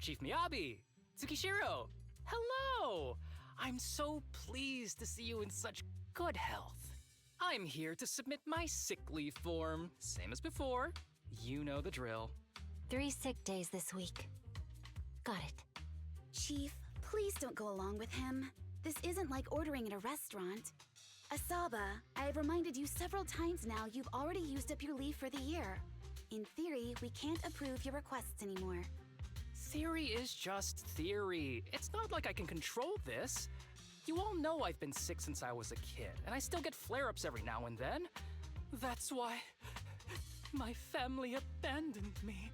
Chief Miyabi! Tsukishiro! Hello! I'm so pleased to see you in such good health. I'm here to submit my sick leave form. Same as before. You know the drill. 3 sick days this week. Got it. Chief, please don't go along with him. This isn't like ordering at a restaurant. Asaba, I have reminded you several times now you've already used up your leave for the year. In theory, we can't approve your requests anymore. Theory is just theory. It's not like I can control this. You all know I've been sick since I was a kid, and I still get flare-ups every now and then. That's why my family abandoned me.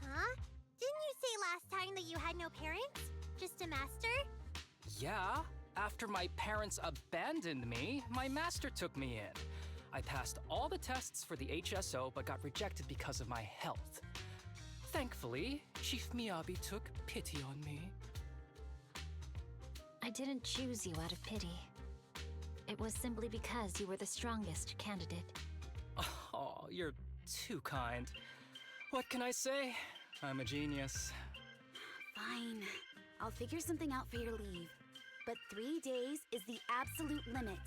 Huh? Didn't you say last time that you had no parents? Just a master? Yeah, after my parents abandoned me, my master took me in. I passed all the tests for the HSO but got rejected because of my health. Thankfully, Chief Miyabi took pity on me. I didn't choose you out of pity. It was simply because you were the strongest candidate. Oh, you're too kind. What can I say? I'm a genius. Fine. I'll figure something out for your leave. But 3 days is the absolute limit.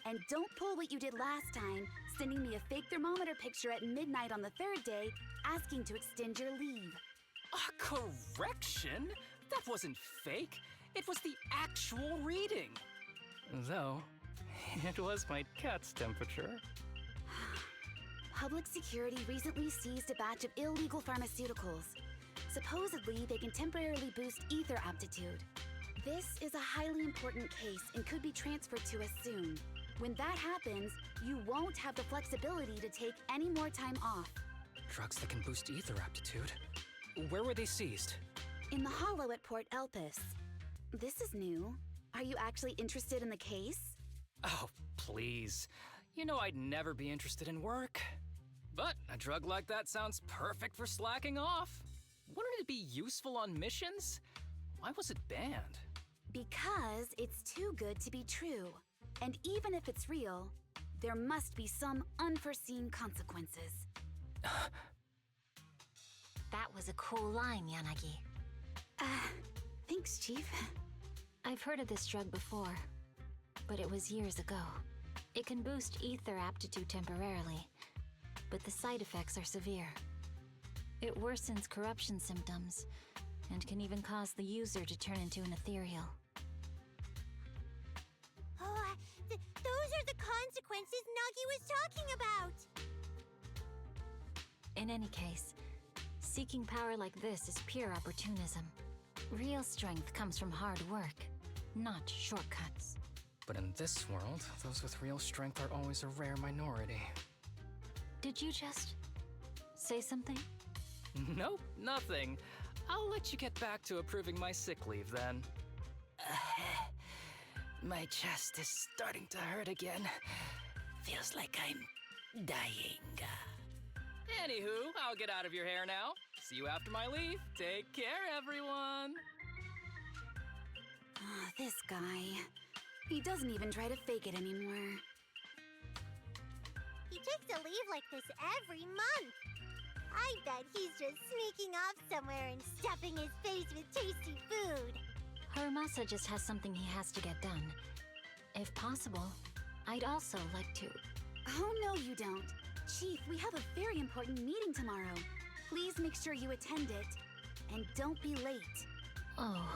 And don't pull what you did last time, sending me a fake thermometer picture at midnight on the 3rd day, asking to extend your leave. A correction? That wasn't fake. It was the actual reading. Though, it was my cat's temperature. Public security recently seized a batch of illegal pharmaceuticals. Supposedly, they can temporarily boost ether aptitude. This is a highly important case and could be transferred to us soon. When that happens, you won't have the flexibility to take any more time off. Drugs that can boost ether aptitude. Where were they seized? In the hollow at Port Elpis. This is new. Are you actually interested in the case? Oh, please. You know I'd never be interested in work. But a drug like that sounds perfect for slacking off. Wouldn't it be useful on missions? Why was it banned? Because it's too good to be true. And even if it's real, there must be some unforeseen consequences. That was a cool line, Yanagi. Thanks, Chief. I've heard of this drug before, but it was years ago. It can boost ether aptitude temporarily, but the side effects are severe. It worsens corruption symptoms, and can even cause the user to turn into an ethereal. Oh, those are the consequences Nagi was talking about! In any case, seeking power like this is pure opportunism. Real strength comes from hard work, not shortcuts. But in this world, those with real strength are always a rare minority. Did you just say something? Nope, nothing. I'll let you get back to approving my sick leave then. My chest is starting to hurt again. Feels like I'm dying. Anywho, I'll get out of your hair now. See you after my leave. Take care, everyone. This guy. He doesn't even try to fake it anymore. He takes a leave like this every month. I bet he's just sneaking off somewhere and stuffing his face with tasty food. Harumasa just has something he has to get done. If possible, I'd also like to... Oh, no, you don't. Chief, we have a very important meeting tomorrow. Please make sure you attend it. And don't be late. Oh...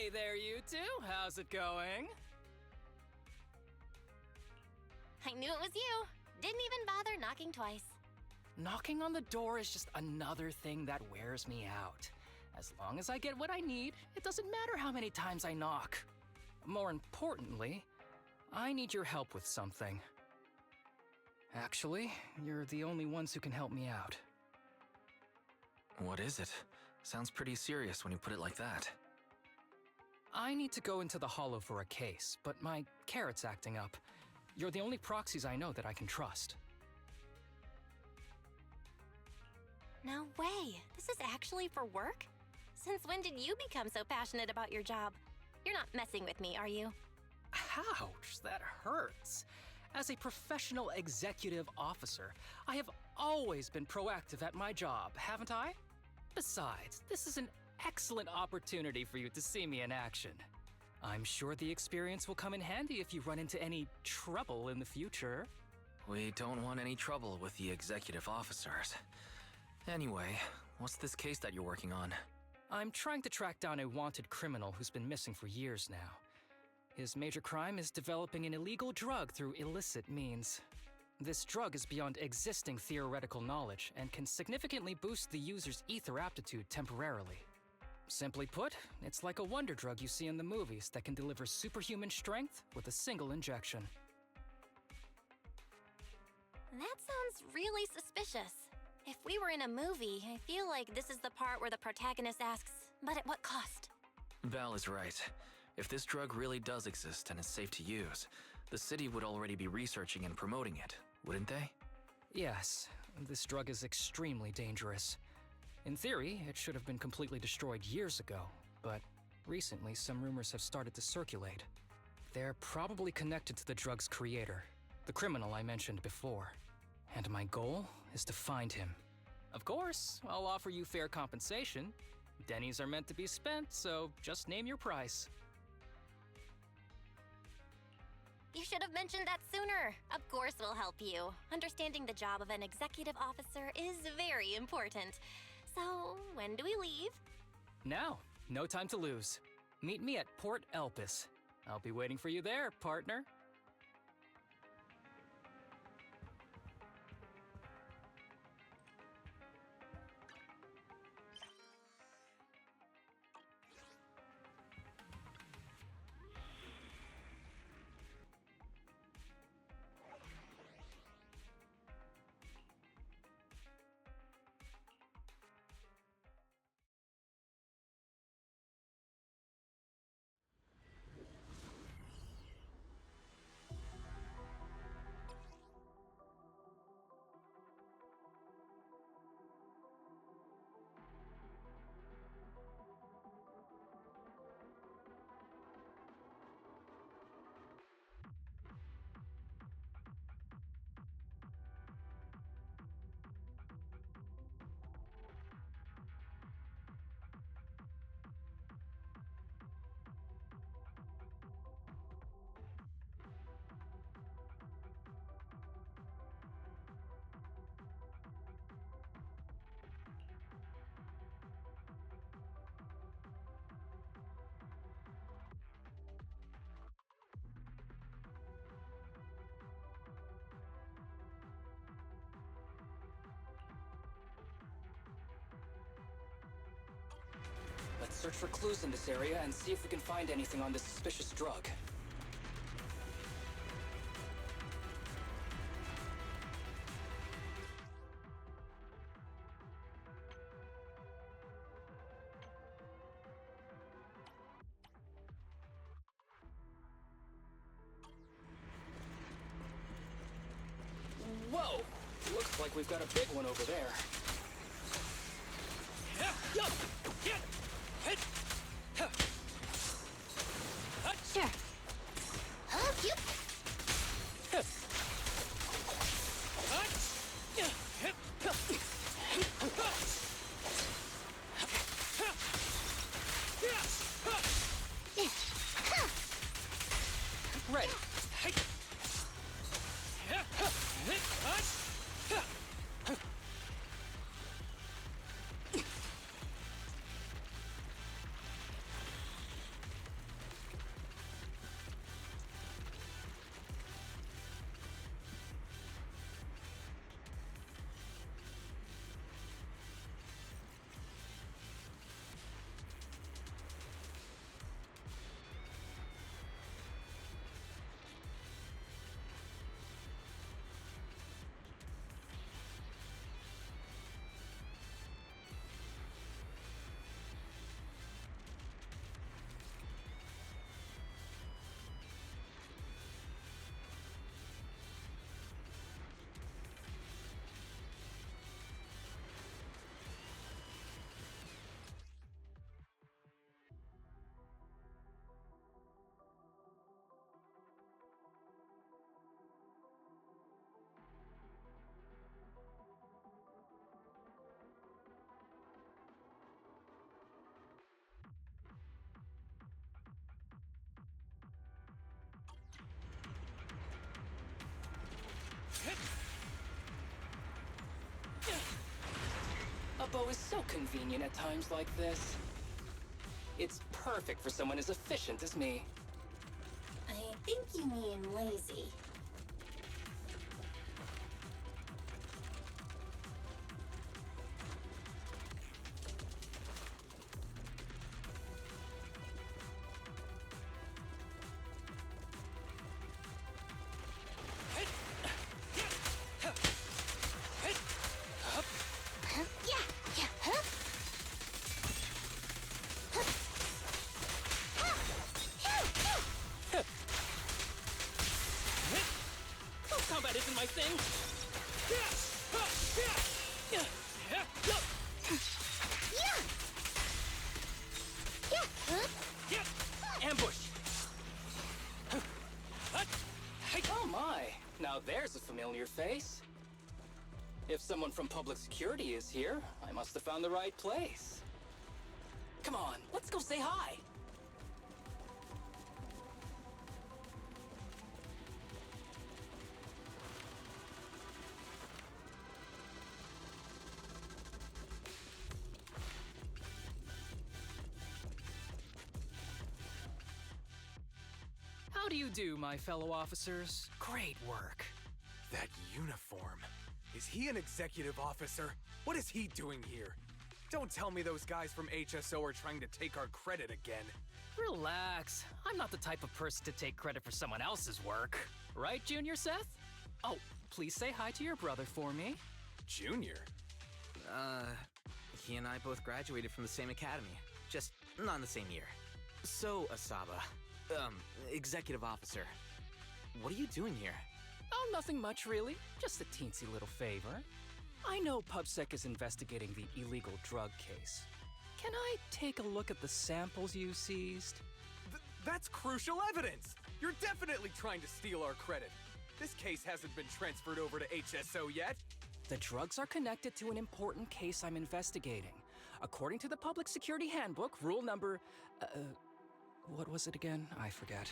Hey there, you two. How's it going? I knew it was you. Didn't even bother knocking twice. Knocking on the door is just another thing that wears me out. As long long as I get what I need, it doesn't matter how many times I knock. More importantly, I need your help with something. Actually, you're the only ones who can help me out. What is it? Sounds pretty serious when you put it like that. I need to go into the Hollow for a case, but my carrot's acting up. You're the only proxies I know that I can trust. No way. This is actually for work? Since when did you become so passionate about your job? You're not messing with me, are you? Ouch, that hurts. As a professional executive officer, I have always been proactive at my job, haven't I? Besides, this is an excellent opportunity for you to see me in action. I'm sure the experience will come in handy if you run into any trouble in the future. We don't want any trouble with the executive officers. Anyway, what's this case that you're working on? I'm trying to track down a wanted criminal who's been missing for years now. His major crime is developing an illegal drug through illicit means. This drug is beyond existing theoretical knowledge and can significantly boost the user's ether aptitude temporarily. Simply put, it's like a wonder drug you see in the movies that can deliver superhuman strength with a single injection. That sounds really suspicious. If we were in a movie, I feel like this is the part where the protagonist asks, but at what cost? Val is right. If this drug really does exist and is safe to use, the city would already be researching and promoting it, wouldn't they? Yes, this drug is extremely dangerous. In theory, it should have been completely destroyed years ago, but recently some rumors have started to circulate. They're probably connected to the drug's creator, the criminal I mentioned before. And my goal is to find him. Of course, I'll offer you fair compensation. Dennies are meant to be spent, so just name your price. You should have mentioned that sooner. Of course we'll help you. Understanding the job of an executive officer is very important. So, when do we leave? Now, no time to lose. Meet me at Port Elpis. I'll be waiting for you there, partner. Let's search for clues in this area and see if we can find anything on this suspicious drug. Whoa! Looks like we've got a big one over there. Sure. Oh, you. Ready. Abo is so convenient at times like this. It's perfect for someone as efficient as me. I think you mean lazy. Close combat isn't my thing. Ambush! Oh my, now there's a familiar face. If someone from public security is here, I must have found the right place. Come on, let's go say hi. How do you do, my fellow officers? Great work. That uniform. Is he an executive officer? What is he doing here? Don't tell me those guys from HSO are trying to take our credit again. Relax. I'm not the type of person to take credit for someone else's work. Right, Junior Seth? Oh, please say hi to your brother for me. Junior? He and I both graduated from the same academy, just not in the same year. So, Asaba, executive officer, what are you doing here? Oh, nothing much, really. Just a teensy little favor. I know PubSec is investigating the illegal drug case. Can I take a look at the samples you seized? That's crucial evidence! You're definitely trying to steal our credit. This case hasn't been transferred over to HSO yet. The drugs are connected to an important case I'm investigating. According to the Public Security Handbook, rule number... what was it again? I forget.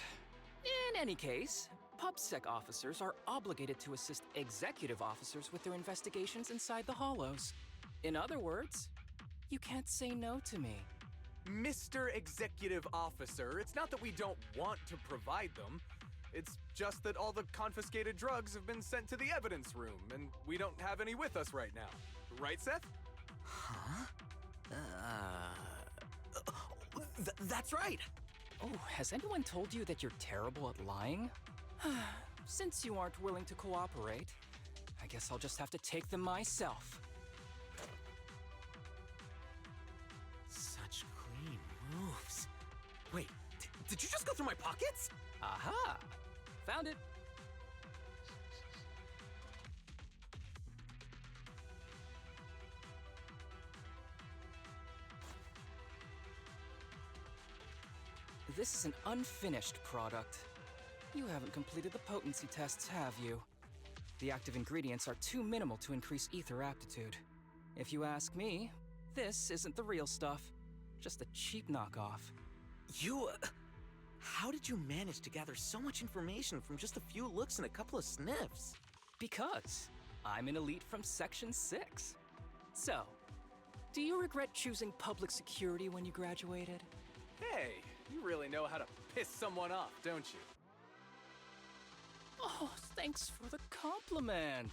In any case, PubSec officers are obligated to assist executive officers with their investigations inside the Hollows. In other words, you can't say no to me. Mr. Executive Officer, it's not that we don't want to provide them. It's just that all the confiscated drugs have been sent to the evidence room, and we don't have any with us right now. Right, Seth? Huh? That's right! Oh, has anyone told you that you're terrible at lying? Since you aren't willing to cooperate, I guess I'll just have to take them myself. Such clean moves. Wait, did you just go through my pockets? Aha! Found it! This is an unfinished product. You haven't completed the potency tests, have you? The active ingredients are too minimal to increase ether aptitude. If you ask me, this isn't the real stuff. Just a cheap knockoff. You... how did you manage to gather so much information from just a few looks and a couple of sniffs? Because I'm an elite from Section 6. So, do you regret choosing public security when you graduated? Hey, you really know how to piss someone off, don't you? Oh, thanks for the compliment.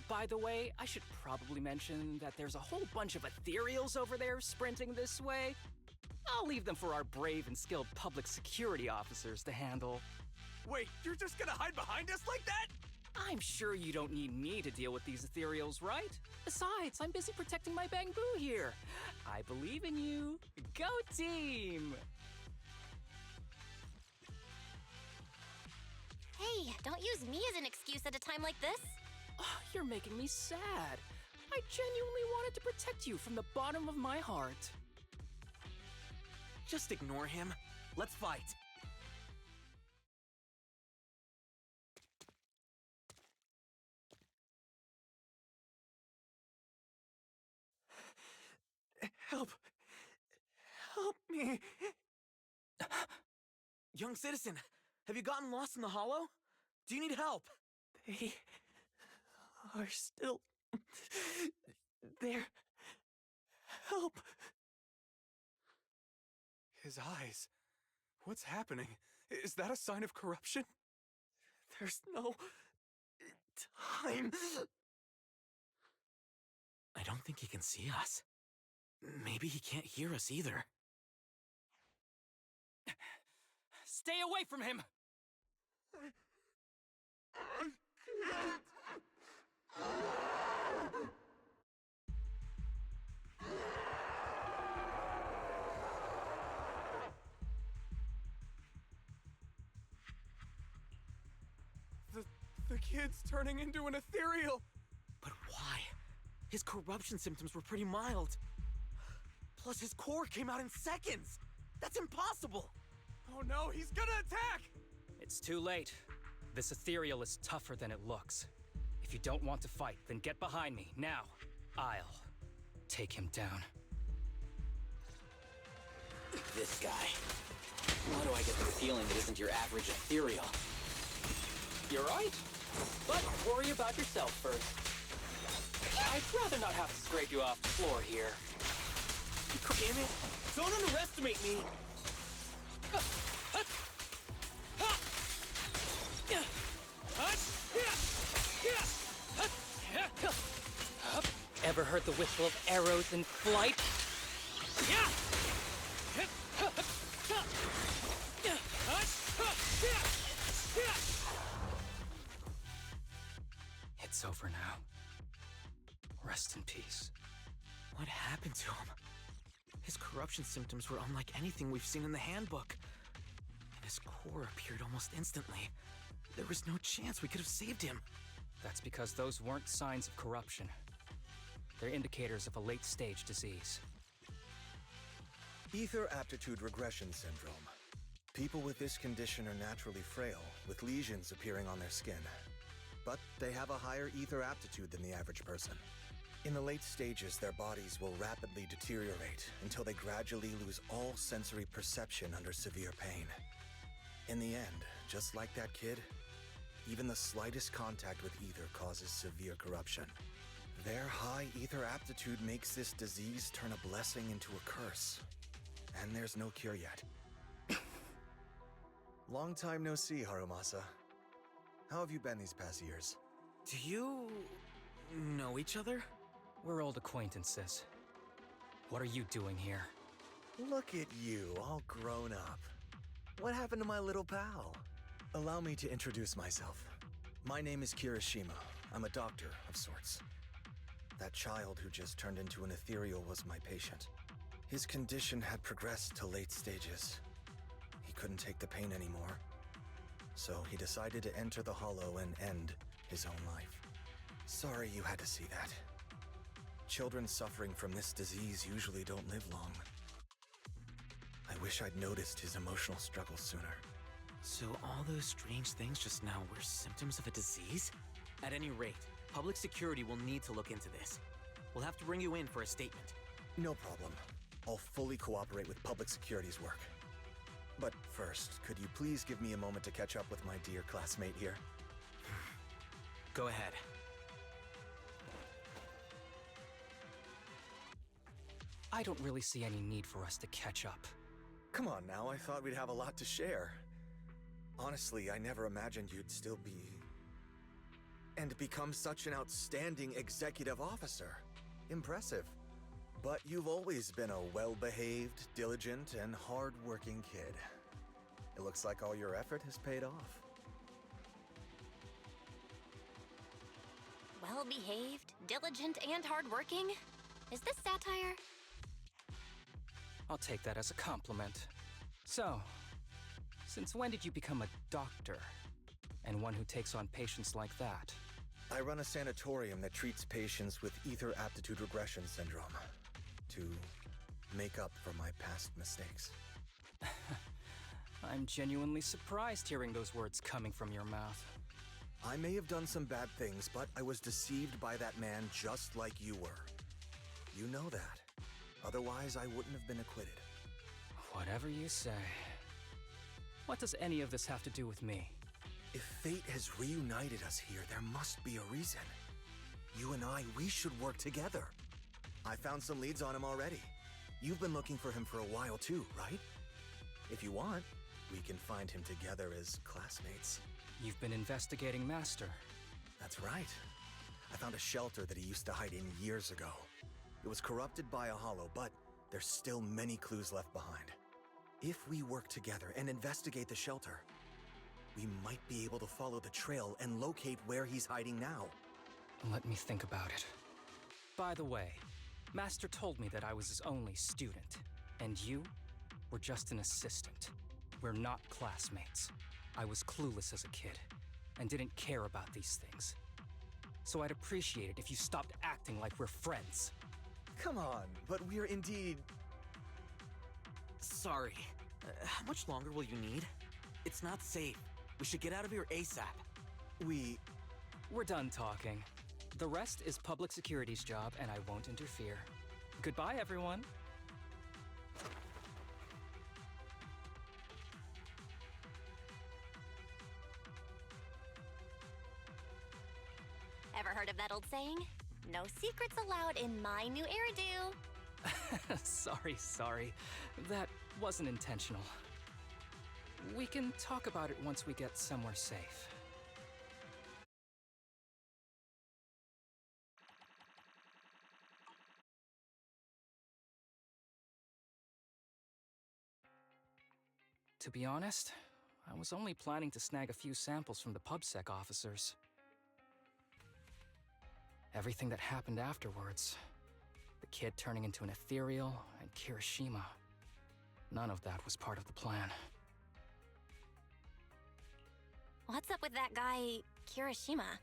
By the way, I should probably mention that there's a whole bunch of ethereals over there sprinting this way. I'll leave them for our brave and skilled public security officers to handle. Wait, you're just gonna hide behind us like that? I'm sure you don't need me to deal with these ethereals, right? Besides, I'm busy protecting my bamboo here. I believe in you. Go team! Hey, don't use me as an excuse at a time like this. Oh, you're making me sad. I genuinely wanted to protect you from the bottom of my heart. Just ignore him. Let's fight. Help! Help me! Young citizen, have you gotten lost in the hollow? Do you need help? They are still there. Help! His eyes. What's happening? Is that a sign of corruption? There's no time. I don't think he can see us. Maybe he can't hear us either. Stay away from him! The kid's turning into an ethereal. But why? His corruption symptoms were pretty mild. Plus, his core came out in seconds! That's impossible! Oh no, he's gonna attack! It's too late. This ethereal is tougher than it looks. If you don't want to fight, then get behind me, now. I'll take him down. This guy. How do I get the feeling it isn't your average ethereal? You're right. But worry about yourself first. I'd rather not have to scrape you off the floor here. Damn it! Don't underestimate me! Ever heard the whistle of arrows in flight? It's over now. Rest in peace. What happened to him? His corruption symptoms were unlike anything we've seen in the handbook. And his core appeared almost instantly. There was no chance we could have saved him. That's because those weren't signs of corruption. They're indicators of a late-stage disease. Ether aptitude regression syndrome. People with this condition are naturally frail, with lesions appearing on their skin. But they have a higher ether aptitude than the average person. In the late stages, their bodies will rapidly deteriorate until they gradually lose all sensory perception under severe pain. In the end, just like that kid, even the slightest contact with ether causes severe corruption. Their high ether aptitude makes this disease turn a blessing into a curse. And there's no cure yet. Long time no see, Harumasa. How have you been these past years? Do you know each other? We're old acquaintances. What are you doing here? Look at you, all grown up. What happened to my little pal? Allow me to introduce myself. My name is Kirishima. I'm a doctor of sorts. That child who just turned into an ethereal was my patient. His condition had progressed to late stages. He couldn't take the pain anymore. So he decided to enter the Hollow and end his own life. Sorry you had to see that. Children suffering from this disease usually don't live long. I wish I'd noticed his emotional struggles sooner. So all those strange things just now were symptoms of a disease? At any rate, public security will need to look into this. We'll have to bring you in for a statement. No problem. I'll fully cooperate with public security's work. But first, could you please give me a moment to catch up with my dear classmate here? Go ahead. I don't really see any need for us to catch up. Come on now, I thought we'd have a lot to share. Honestly, I never imagined you'd still be... and become such an outstanding executive officer. Impressive. But you've always been a well-behaved, diligent, and hard-working kid. It looks like all your effort has paid off. Well-behaved, diligent, and hardworking? Is this satire? I'll take that as a compliment. So, since when did you become a doctor? And one who takes on patients like that? I run a sanatorium that treats patients with ether aptitude regression syndrome. To make up for my past mistakes. I'm genuinely surprised hearing those words coming from your mouth. I may have done some bad things, but I was deceived by that man just like you were. You know that. Otherwise, I wouldn't have been acquitted. Whatever you say. What does any of this have to do with me? If fate has reunited us here, there must be a reason. You and I, we should work together. I found some leads on him already. You've been looking for him for a while too, right? If you want, we can find him together as classmates. You've been investigating Master. That's right. I found a shelter that he used to hide in years ago. It was corrupted by a hollow, but there's still many clues left behind. If we work together and investigate the shelter, we might be able to follow the trail and locate where he's hiding now. Let me think about it. By the way, Master told me that I was his only student, and you were just an assistant. We're not classmates. I was clueless as a kid, and didn't care about these things. So I'd appreciate it if you stopped acting like we're friends. Come on, but we're indeed... Sorry. How much longer will you need? It's not safe. We should get out of here ASAP. We're done talking. The rest is public security's job, and I won't interfere. Goodbye, everyone. Ever heard of that old saying? No secrets allowed in my new hairdo. Sorry. That wasn't intentional. We can talk about it once we get somewhere safe. To be honest, I was only planning to snag a few samples from the PubSec officers. Everything that happened afterwards, the kid turning into an ethereal, and Kirishima, none of that was part of the plan. What's up with that guy, Kirishima?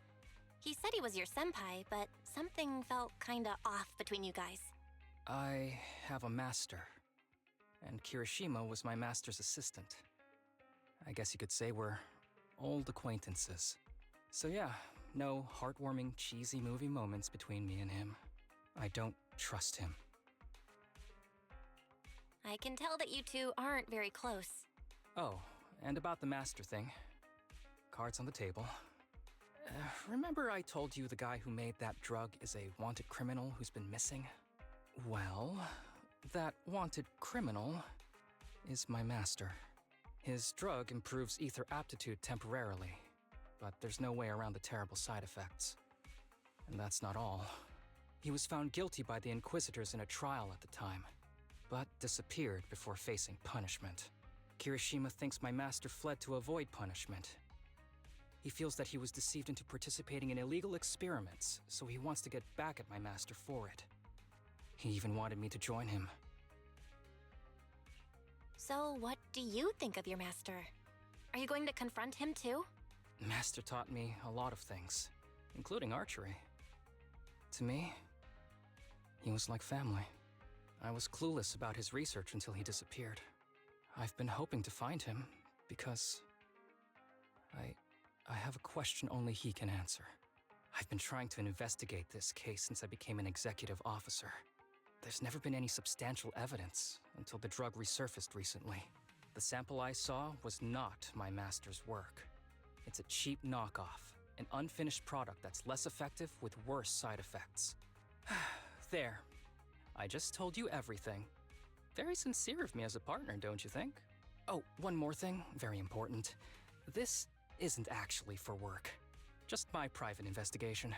He said he was your senpai, but something felt kinda off between you guys. I have a master, and Kirishima was my master's assistant. I guess you could say we're old acquaintances. So yeah, no heartwarming, cheesy movie moments between me and him. I don't trust him. I can tell that you two aren't very close. Oh, and about the master thing. Cards on the table. Remember I told you the guy who made that drug is a wanted criminal who's been missing? Well, that wanted criminal is my master. His drug improves ether aptitude temporarily, but there's no way around the terrible side effects. And that's not all. He was found guilty by the Inquisitors in a trial at the time, but disappeared before facing punishment. Kirishima thinks my master fled to avoid punishment. He feels that he was deceived into participating in illegal experiments, so he wants to get back at my master for it. He even wanted me to join him. So what do you think of your master? Are you going to confront him too? Master taught me a lot of things, including archery. To me, he was like family. I was clueless about his research until he disappeared. I've been hoping to find him because I have a question only he can answer. I've been trying to investigate this case since I became an executive officer. There's never been any substantial evidence until the drug resurfaced recently. The sample I saw was not my master's work. It's a cheap knockoff, an unfinished product that's less effective with worse side effects. There. I just told you everything. Very sincere of me as a partner, don't you think? Oh, one more thing, very important. This isn't actually for work. Just my private investigation.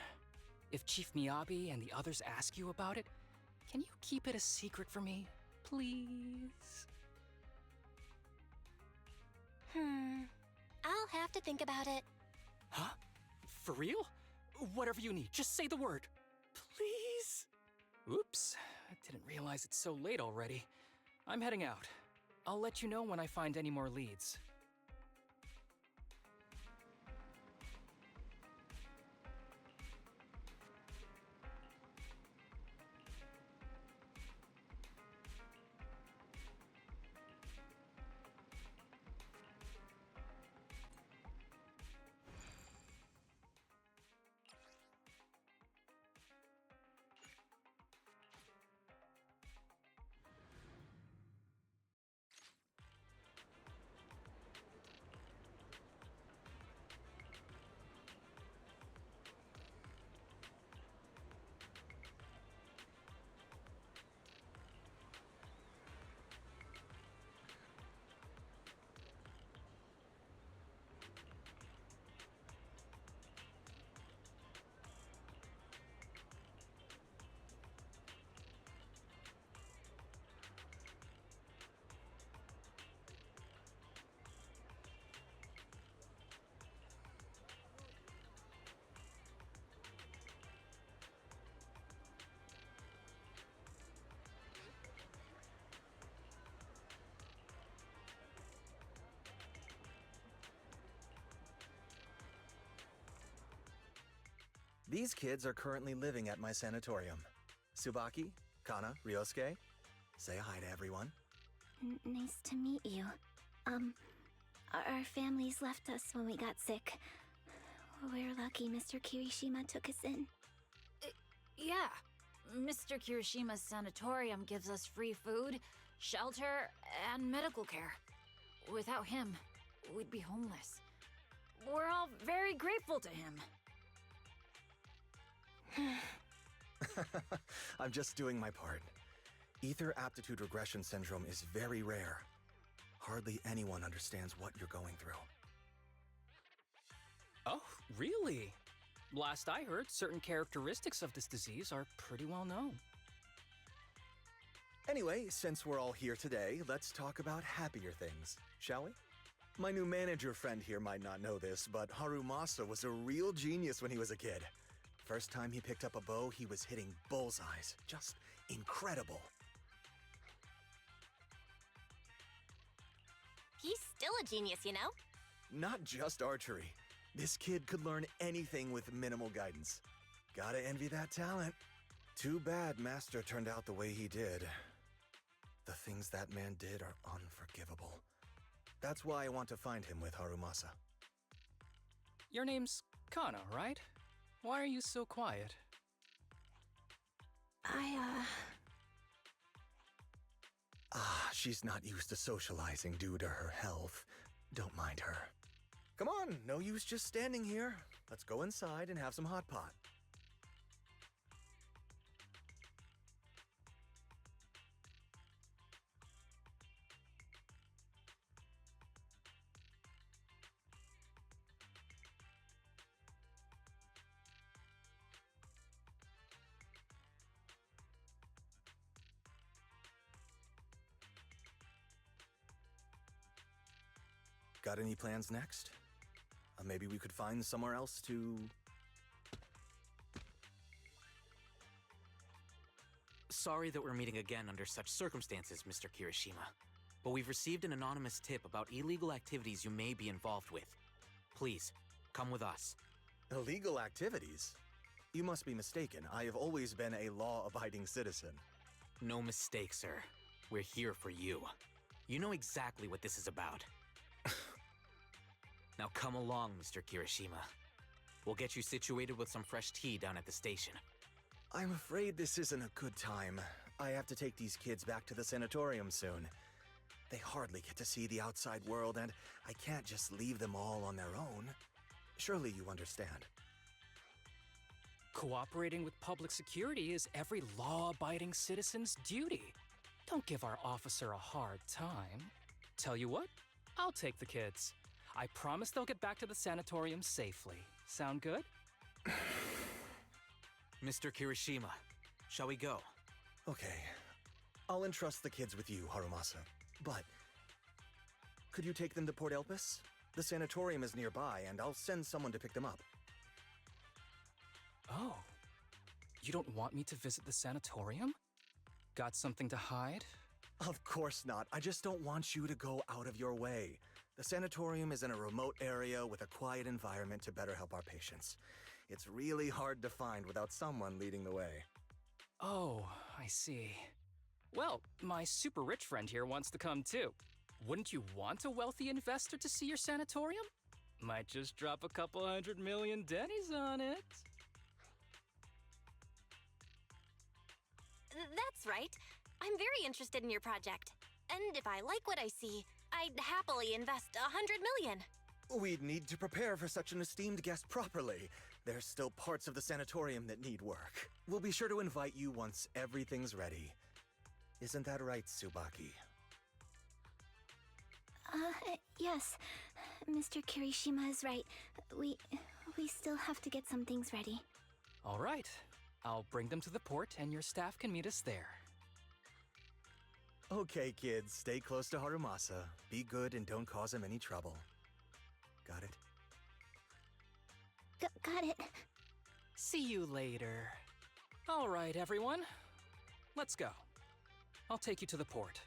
If Chief Miyabi and the others ask you about it, can you keep it a secret for me, please? I'll have to think about it. Huh? For real? Whatever you need, just say the word. Please? Oops, I didn't realize it's so late already. I'm heading out. I'll let you know when I find any more leads. These kids are currently living at my sanatorium. Tsubaki, Kana, Ryosuke, say hi to everyone. Nice to meet you. Our families left us when we got sick. We're lucky Mr. Kirishima took us in. Yeah. Mr. Kirishima's sanatorium gives us free food, shelter, and medical care. Without him, we'd be homeless. We're all very grateful to him. I'm just doing my part. Ether aptitude regression syndrome is very rare. Hardly anyone understands what you're going through. Oh, really? Last I heard, certain characteristics of this disease are pretty well known. Anyway, since we're all here today, let's talk about happier things, shall we? My new manager friend here might not know this, but Harumasa was a real genius when he was a kid. First time he picked up a bow, he was hitting bullseyes. Just incredible. He's still a genius, you know? Not just archery. This kid could learn anything with minimal guidance. Gotta envy that talent. Too bad Master turned out the way he did. The things that man did are unforgivable. That's why I want to find him with Harumasa. Your name's Kana, right? Why are you so quiet? She's not used to socializing due to her health. Don't mind her. Come on, no use just standing here. Let's go inside and have some hot pot. Got any plans next? Maybe we could find somewhere else to... Sorry that we're meeting again under such circumstances, Mr. Kirishima. But we've received an anonymous tip about illegal activities you may be involved with. Please, come with us. Illegal activities? You must be mistaken. I have always been a law-abiding citizen. No mistake, sir. We're here for you. You know exactly what this is about. Now come along, Mr. Kirishima. We'll get you situated with some fresh tea down at the station. I'm afraid this isn't a good time. I have to take these kids back to the sanatorium soon. They hardly get to see the outside world, and I can't just leave them all on their own. Surely you understand. Cooperating with public security is every law-abiding citizen's duty. Don't give our officer a hard time. Tell you what, I'll take the kids. I promise they'll get back to the sanatorium safely. Sound good? Mr. Kirishima, shall we go? Okay. I'll entrust the kids with you, Harumasa. But... could you take them to Port Elpis? The sanatorium is nearby, and I'll send someone to pick them up. Oh. You don't want me to visit the sanatorium? Got something to hide? Of course not. I just don't want you to go out of your way. The sanatorium is in a remote area with a quiet environment to better help our patients. It's really hard to find without someone leading the way. Oh, I see. Well, my super rich friend here wants to come too. Wouldn't you want a wealthy investor to see your sanatorium? Might just drop a couple $100 million dennies on it. That's right. I'm very interested in your project. And if I like what I see, I'd happily invest $100 million. We'd need to prepare for such an esteemed guest properly. There's still parts of the sanatorium that need work. We'll be sure to invite you once everything's ready. Isn't that right, Tsubaki? Yes. Mr. Kirishima is right. We still have to get some things ready. All right. I'll bring them to the port and your staff can meet us there. Okay, kids, stay close to Harumasa. Be good and don't cause him any trouble. Got it? Got it. See you later. All right, everyone. Let's go. I'll take you to the port.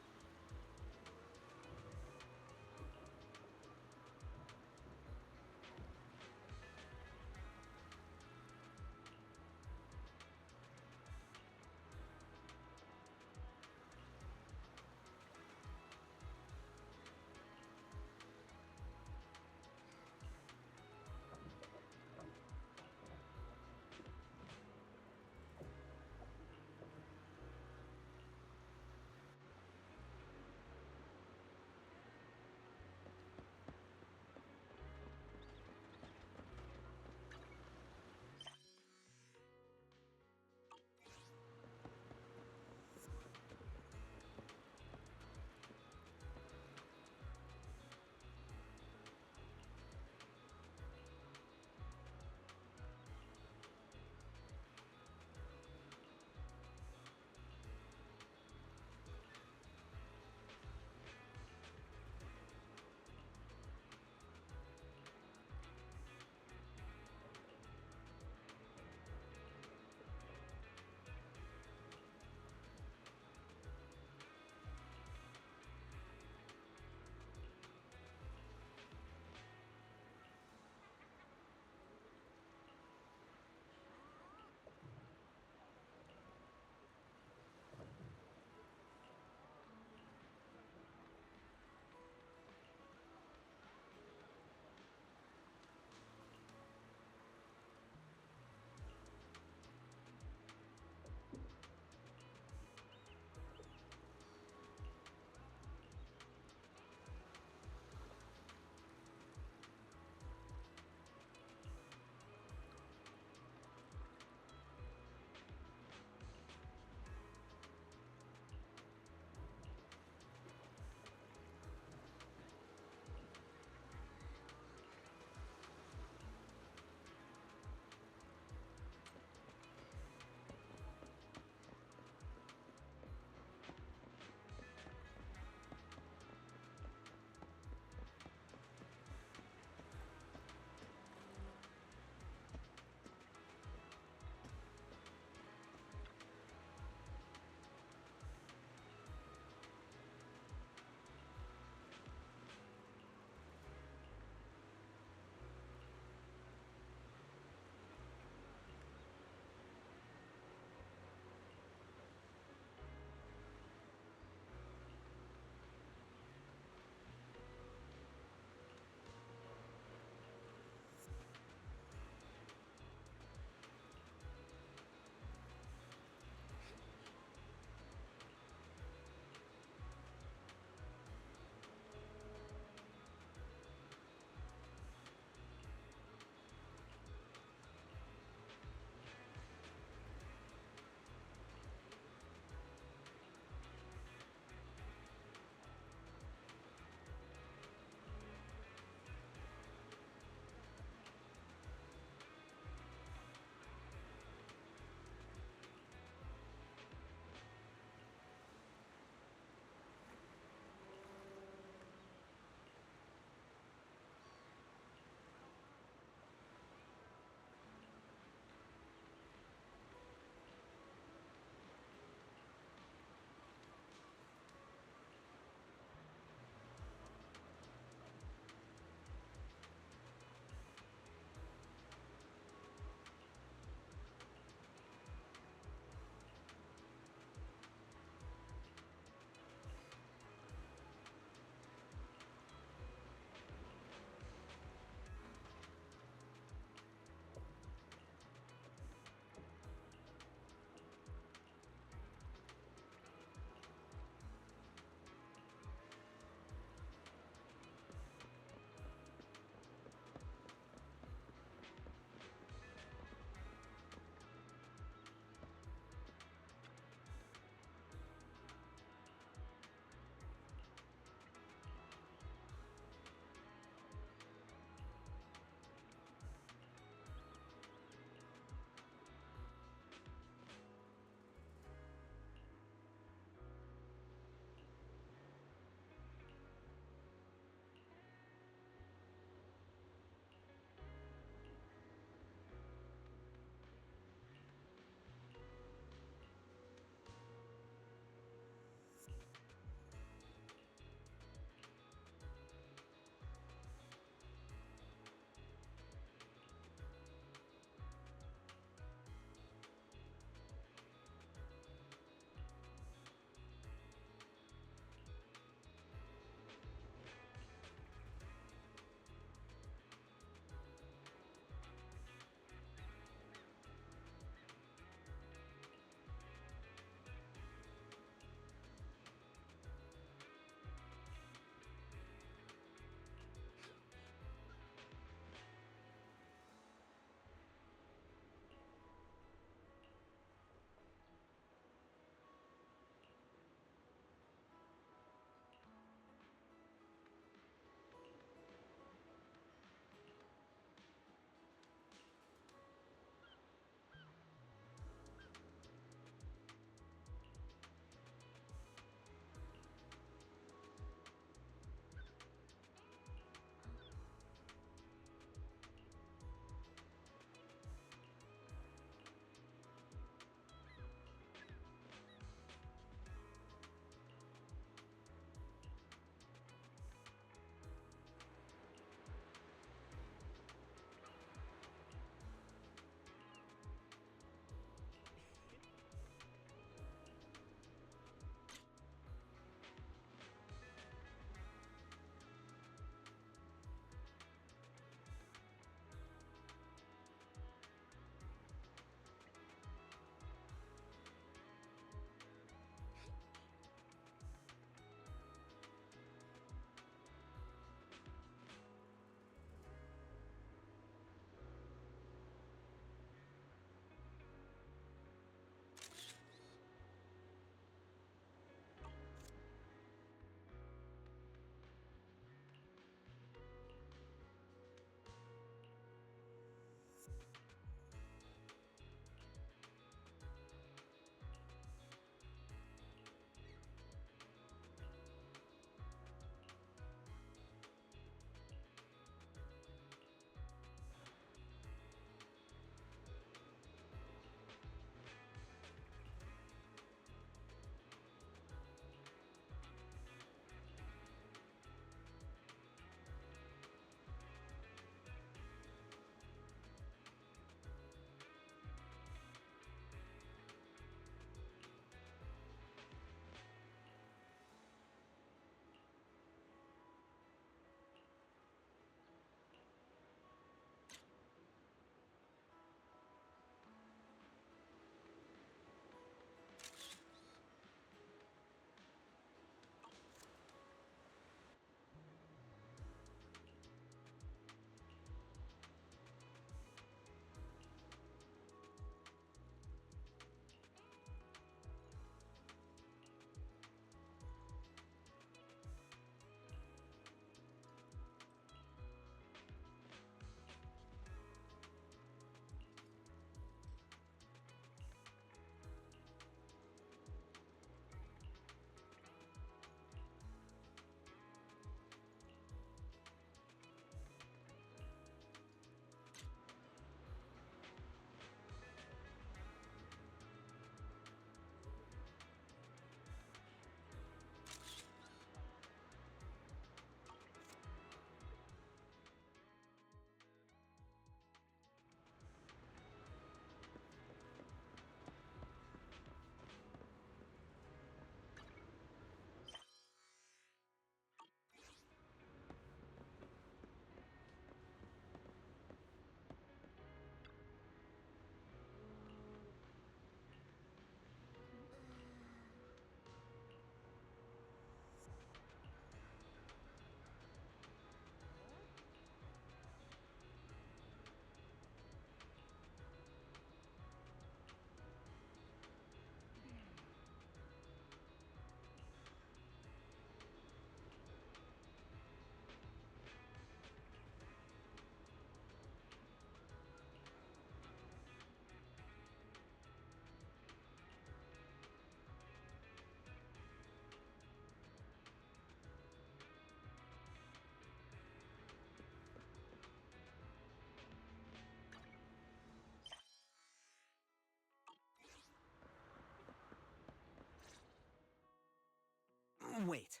Wait.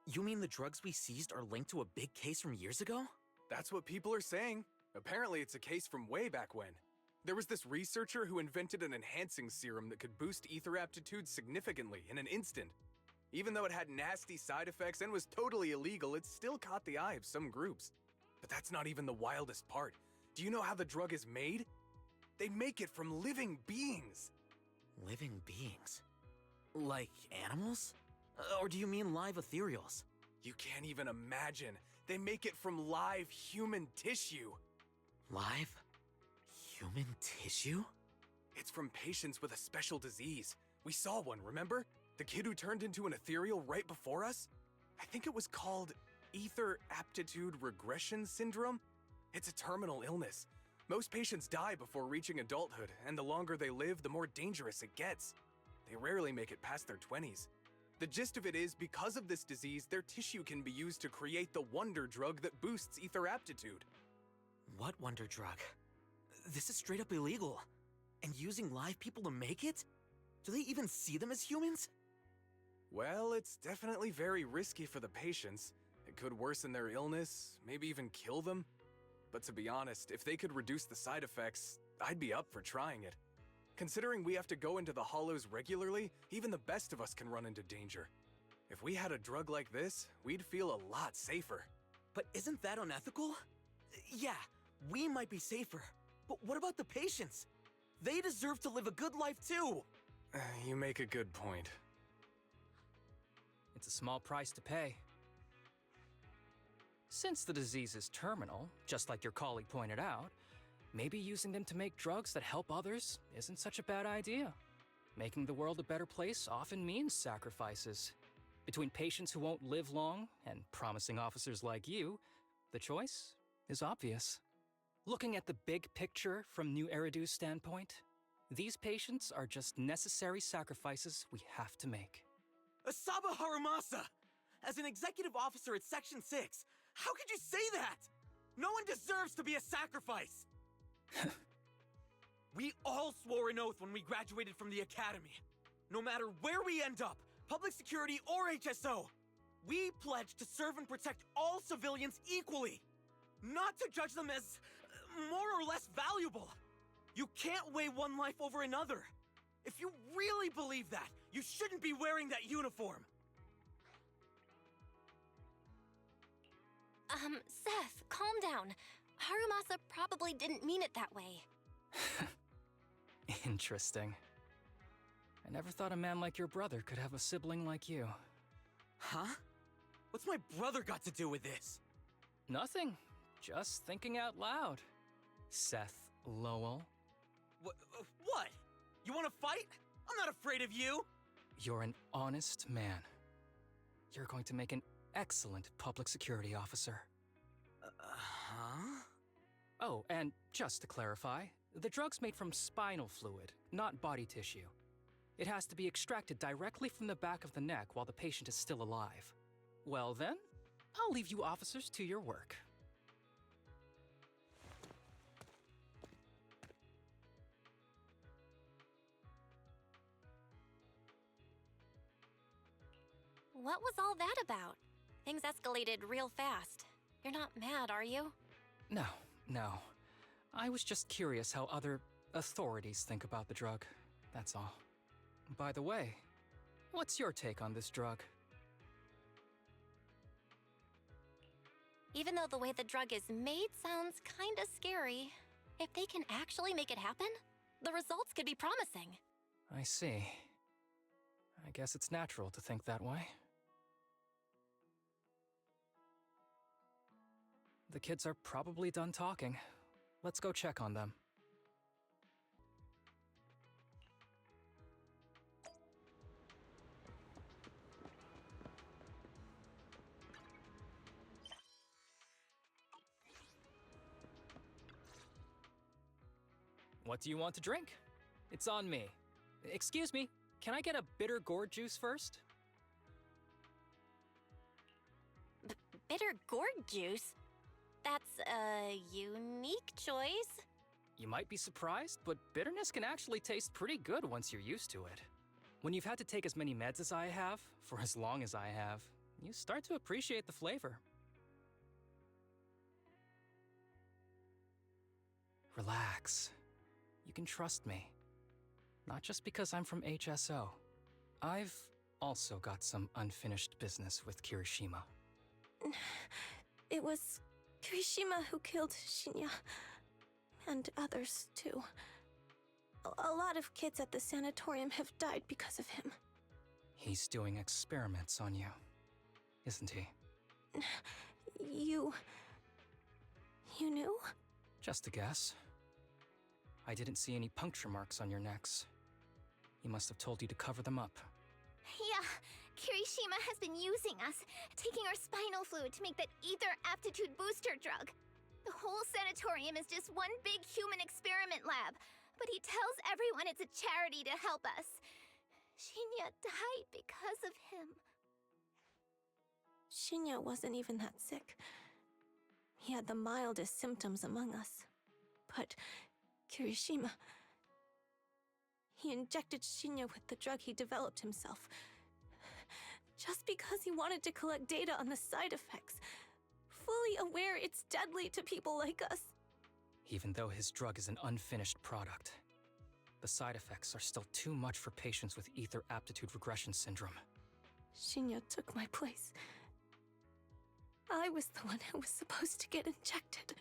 You mean the drugs we seized are linked to a big case from years ago? That's what people are saying. Apparently, it's a case from way back when. There was this researcher who invented an enhancing serum that could boost ether aptitude significantly in an instant. Even though it had nasty side effects and was totally illegal, it still caught the eye of some groups. But that's not even the wildest part. Do you know how the drug is made? They make it from living beings. Living beings? Like animals? Or do you mean live ethereals? You can't even imagine. They make it from live human tissue. Live? Human tissue? It's from patients with a special disease. We saw one, remember? The kid who turned into an ethereal right before us? I think it was called Ether Aptitude Regression Syndrome. It's a terminal illness. Most patients die before reaching adulthood, and the longer they live, the more dangerous it gets. They rarely make it past their 20s. The gist of it is, because of this disease, their tissue can be used to create the wonder drug that boosts ether aptitude. What wonder drug? This is straight up illegal. And using live people to make it? Do they even see them as humans? Well, it's definitely very risky for the patients. It could worsen their illness, maybe even kill them. But to be honest, if they could reduce the side effects, I'd be up for trying it. Considering we have to go into the hollows regularly, even the best of us can run into danger. If we had a drug like this, we'd feel a lot safer. But isn't that unethical? Yeah, we might be safer, but what about the patients? They deserve to live a good life too! You make a good point. It's a small price to pay. Since the disease is terminal, just like your colleague pointed out, maybe using them to make drugs that help others isn't such a bad idea. Making the world a better place often means sacrifices. Between patients who won't live long and promising officers like you, the choice is obvious. Looking at the big picture from New Eridu's standpoint, these patients are just necessary sacrifices we have to make. Asaba Harumasa! As an executive officer at Section 6, how could you say that? No one deserves to be a sacrifice! We all swore an oath when we graduated from the academy. No matter where we end up, public security or HSO, we pledge to serve and protect all civilians equally. Not to judge them as more or less valuable. You can't weigh one life over another. If you really believe that, you shouldn't be wearing that uniform. Seth, calm down. Harumasa probably didn't mean it that way. Interesting. I never thought a man like your brother could have a sibling like you. Huh? What's my brother got to do with this? Nothing. Just thinking out loud. Seth Lowell. What? You want to fight? I'm not afraid of you! You're an honest man. You're going to make an excellent public security officer. Huh? Oh, and just to clarify, the drug's made from spinal fluid, not body tissue. It has to be extracted directly from the back of the neck while the patient is still alive. Well then, I'll leave you officers to your work. What was all that about? Things escalated real fast. You're not mad, are you? No. I was just curious how other authorities think about the drug, that's all. By the way, what's your take on this drug? Even though the way the drug is made sounds kinda scary, if they can actually make it happen, the results could be promising. I see. I guess it's natural to think that way. The kids are probably done talking. Let's go check on them. What do you want to drink? It's on me. Excuse me, can I get a bitter gourd juice first? Bitter gourd juice? That's a unique choice. You might be surprised, but bitterness can actually taste pretty good once you're used to it. When you've had to take as many meds as I have, for as long as I have, you start to appreciate the flavor. Relax. You can trust me. Not just because I'm from HSO. I've also got some unfinished business with Kirishima. It was Kirishima who killed Shinya. And others, too. A lot of kids at the sanatorium have died because of him. He's doing experiments on you, isn't he? You knew? Just a guess. I didn't see any puncture marks on your necks. He must have told you to cover them up. Yeah, Kirishima has been using us, taking our spinal fluid to make that ether aptitude booster drug. The whole sanatorium is just one big human experiment lab, but he tells everyone it's a charity to help us. Shinya died because of him. Shinya wasn't even that sick. He had the mildest symptoms among us. But Kirishima... He injected Shinya with the drug he developed himself. Just because he wanted to collect data on the side effects, fully aware it's deadly to people like us. Even though his drug is an unfinished product, the side effects are still too much for patients with ether aptitude regression syndrome. Shinya took my place. I was the one who was supposed to get injected.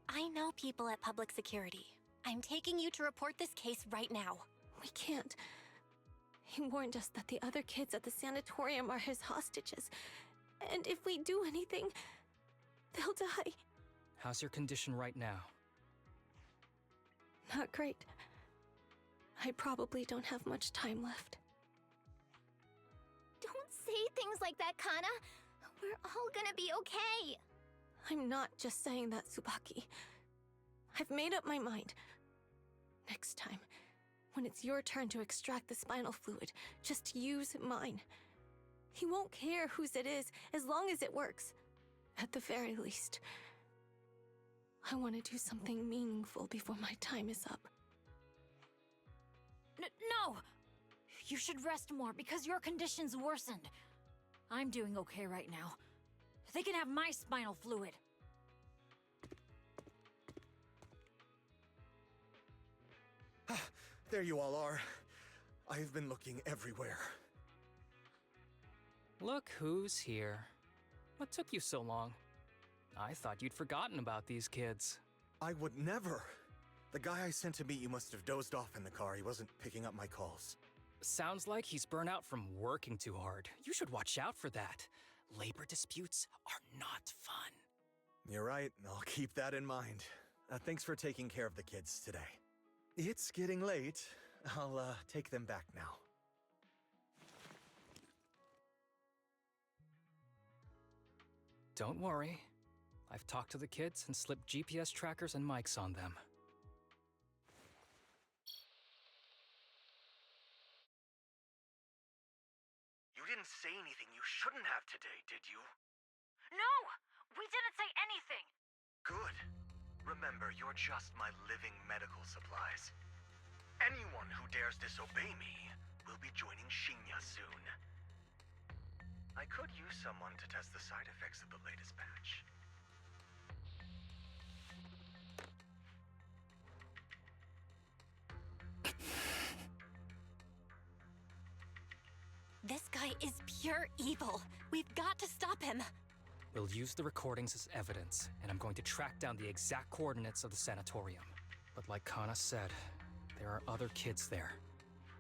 I know people at public security. I'm taking you to report this case right now. We can't. He warned us that the other kids at the sanatorium are his hostages. And if we do anything, they'll die. How's your condition right now? Not great. I probably don't have much time left. Don't say things like that, Kana. We're all gonna be okay. I'm not just saying that, Tsubaki. I've made up my mind. Next time, when it's your turn to extract the spinal fluid, just use mine. He won't care whose it is, as long as it works. At the very least. I want to do something meaningful before my time is up. No! You should rest more because your condition's worsened. I'm doing okay right now. They can have my spinal fluid. There you all are. I've been looking everywhere. Look who's here. What took you so long? I thought you'd forgotten about these kids. I would never. The guy I sent to meet you must have dozed off in the car. He wasn't picking up my calls. Sounds like he's burnt out from working too hard. You should watch out for that. Labor disputes are not fun. You're right. I'll keep that in mind. Thanks for taking care of the kids today. It's getting late. I'll take them back now. Don't worry. I've talked to the kids and slipped GPS trackers and mics on them. You didn't say anything you shouldn't have today, did you? No! We didn't say anything! Good. Remember, you're just my living medical supplies. Anyone who dares disobey me will be joining Shinya soon. I could use someone to test the side effects of the latest batch. This guy is pure evil. We've got to stop him. We'll use the recordings as evidence, and I'm going to track down the exact coordinates of the sanatorium. But like Kana said, there are other kids there.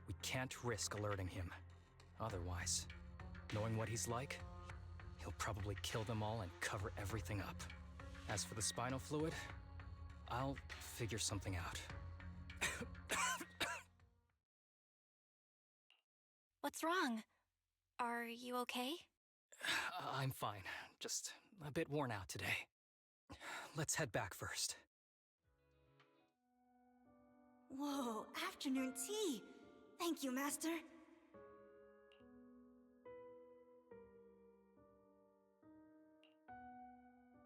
We can't risk alerting him. Otherwise, knowing what he's like, he'll probably kill them all and cover everything up. As for the spinal fluid, I'll figure something out. What's wrong? Are you okay? I'm fine. Just a bit worn out today. Let's head back first. Whoa, afternoon tea! Thank you, Master.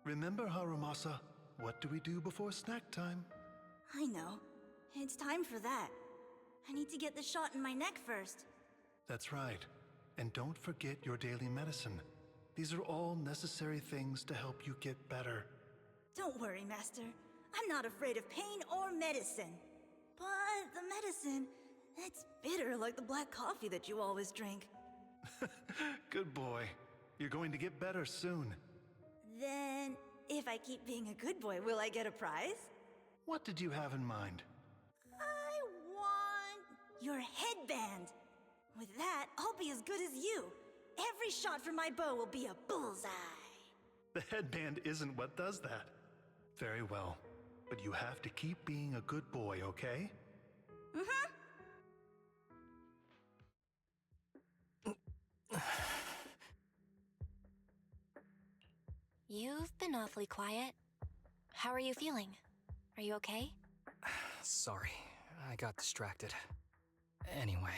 Remember, Harumasa, what do we do before snack time? I know. It's time for that. I need to get the shot in my neck first. That's right. And don't forget your daily medicine. These are all necessary things to help you get better. Don't worry, Master. I'm not afraid of pain or medicine. But the medicine, it's bitter like the black coffee that you always drink. Good boy. You're going to get better soon. Then, if I keep being a good boy, will I get a prize? What did you have in mind? I want your headband. With that, I'll be as good as you. Every shot from my bow will be a bullseye. The headband isn't what does that. Very well. But you have to keep being a good boy, okay? Mm-hmm. You've been awfully quiet. How are you feeling? Are you okay? Sorry, I got distracted. Anyway,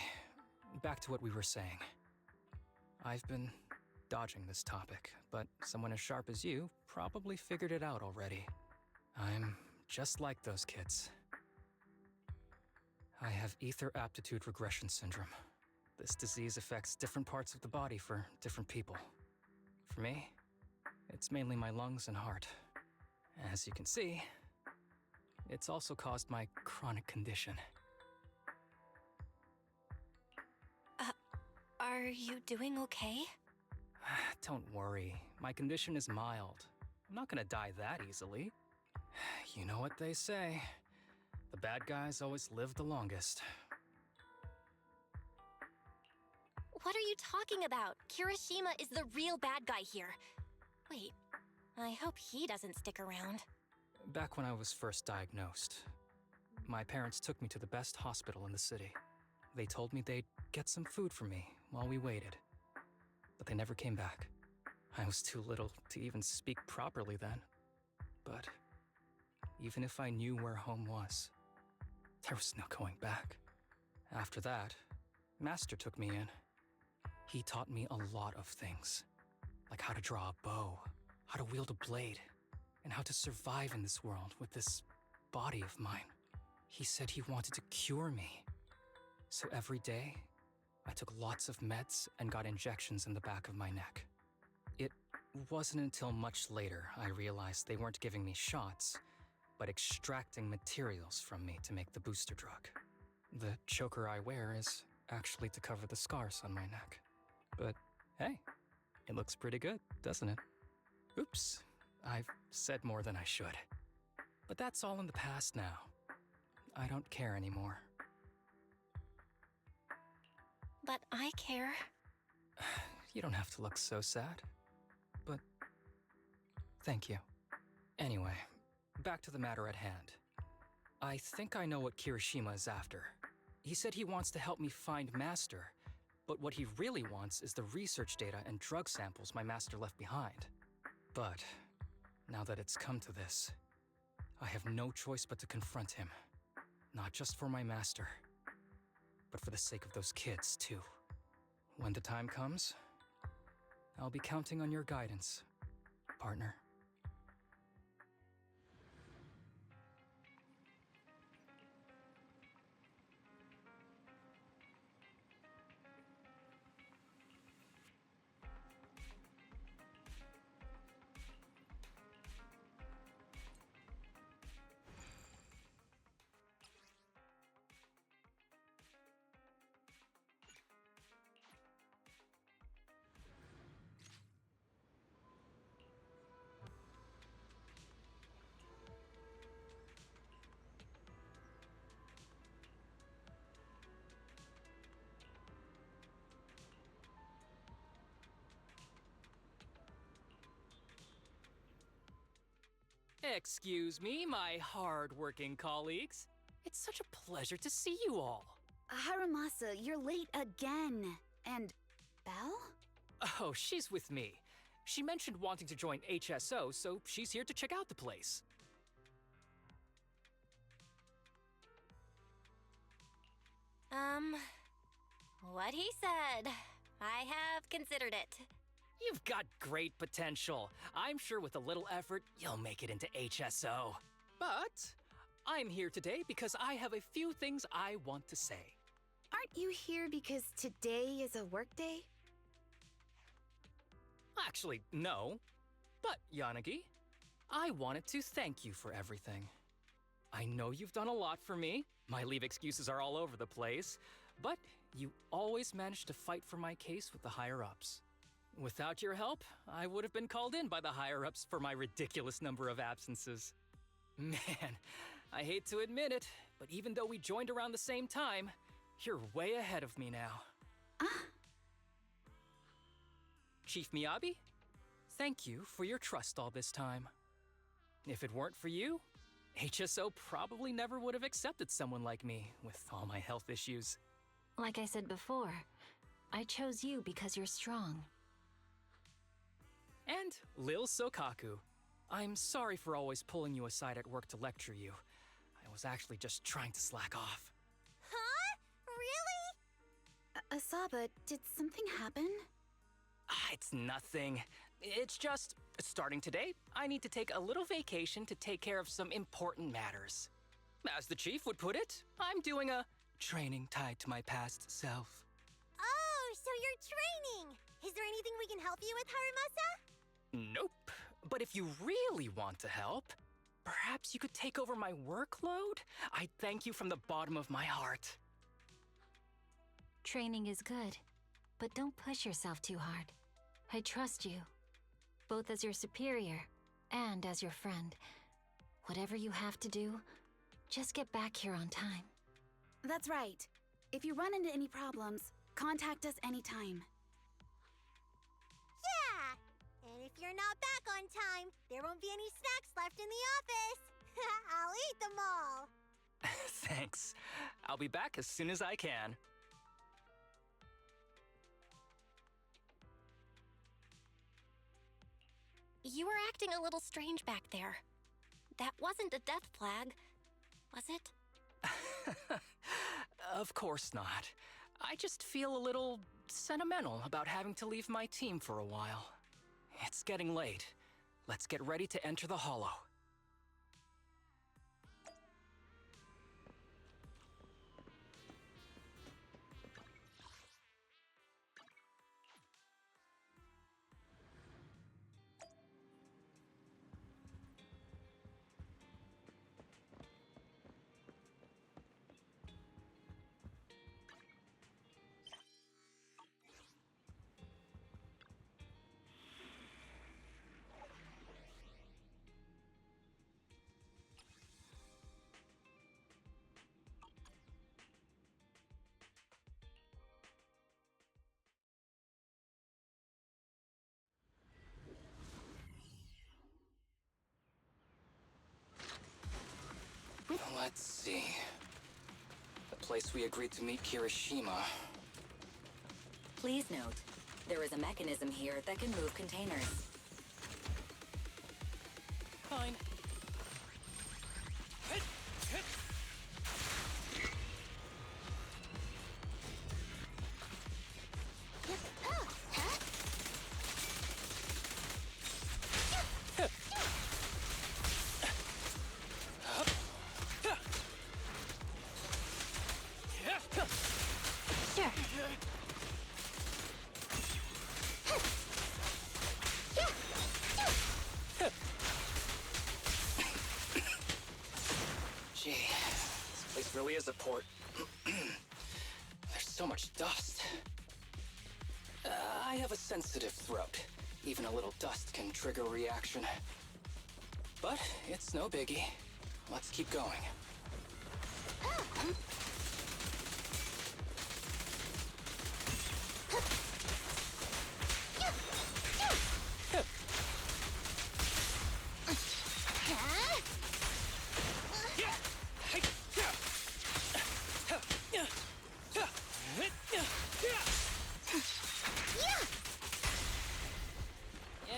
back to what we were saying. I've been dodging this topic, but someone as sharp as you probably figured it out already. I'm just like those kids. I have ether aptitude regression syndrome. This disease affects different parts of the body for different people. For me, it's mainly my lungs and heart. As you can see, it's also caused my chronic condition. Are you doing okay? Don't worry, my condition is mild. I'm not gonna die that easily. You know what they say. The bad guys always live the longest. What are you talking about? Kirishima is the real bad guy here. Wait, I hope he doesn't stick around. Back when I was first diagnosed, my parents took me to the best hospital in the city. They told me they'd get some food for me while we waited. But they never came back. I was too little to even speak properly then. But even if I knew where home was, there was no going back. After that, Master took me in. He taught me a lot of things, like how to draw a bow, how to wield a blade, and how to survive in this world with this body of mine. He said he wanted to cure me. So every day, I took lots of meds and got injections in the back of my neck. It wasn't until much later I realized they weren't giving me shots, but extracting materials from me to make the booster drug. The choker I wear is actually to cover the scars on my neck. But hey, it looks pretty good, doesn't it? Oops, I've said more than I should. But that's all in the past now. I don't care anymore. But I care. You don't have to look so sad. But thank you. Anyway, back to the matter at hand. I think I know what Kirishima is after. He said he wants to help me find Master, but what he really wants is the research data and drug samples my master left behind. But now that it's come to this, I have no choice but to confront him. Not just for my master, but for the sake of those kids, too. When the time comes, I'll be counting on your guidance, partner. Excuse me, my hard-working colleagues. It's such a pleasure to see you all. Harumasa, you're late again. And Belle? Oh, she's with me. She mentioned wanting to join HSO, so she's here to check out the place. What he said. I have considered it. You've got great potential. I'm sure with a little effort, you'll make it into HSO. But I'm here today because I have a few things I want to say. Aren't you here because today is a work day? Actually, no. But, Yanagi, I wanted to thank you for everything. I know you've done a lot for me. My leave excuses are all over the place. But you always managed to fight for my case with the higher-ups. Without your help, I would have been called in by the higher-ups for my ridiculous number of absences. Man, I hate to admit it, but even though we joined around the same time, you're way ahead of me now. Chief Miyabi, thank you for your trust all this time. If it weren't for you, HSO probably never would have accepted someone like me with all my health issues. Like I said before, I chose you because you're strong. And Lil Sokaku, I'm sorry for always pulling you aside at work to lecture you. I was actually just trying to slack off. Huh? Really? Asaba, did something happen? It's nothing. It's just, starting today, I need to take a little vacation to take care of some important matters. As the chief would put it, I'm doing a training tied to my past self. Oh, so you're training! Is there anything we can help you with, Harumasa? Nope. But if you really want to help, perhaps you could take over my workload? I'd thank you from the bottom of my heart. Training is good, but don't push yourself too hard. I trust you, both as your superior and as your friend. Whatever you have to do, just get back here on time. That's right. If you run into any problems, contact us anytime. Yeah! And if you're not back on time, there won't be any snacks left in the office. I'll eat them all. Thanks. I'll be back as soon as I can. You were acting a little strange back there. That wasn't a death flag, was it? Of course not. I just feel a little sentimental about having to leave my team for a while. It's getting late. Let's get ready to enter the Hollow. Let's see. The place we agreed to meet Kirishima. Please note, there is a mechanism here that can move containers. Fine. Gee, this place really is a port. There's so much dust. I have a sensitive throat. Even a little dust can trigger a reaction. But it's no biggie. Let's keep going.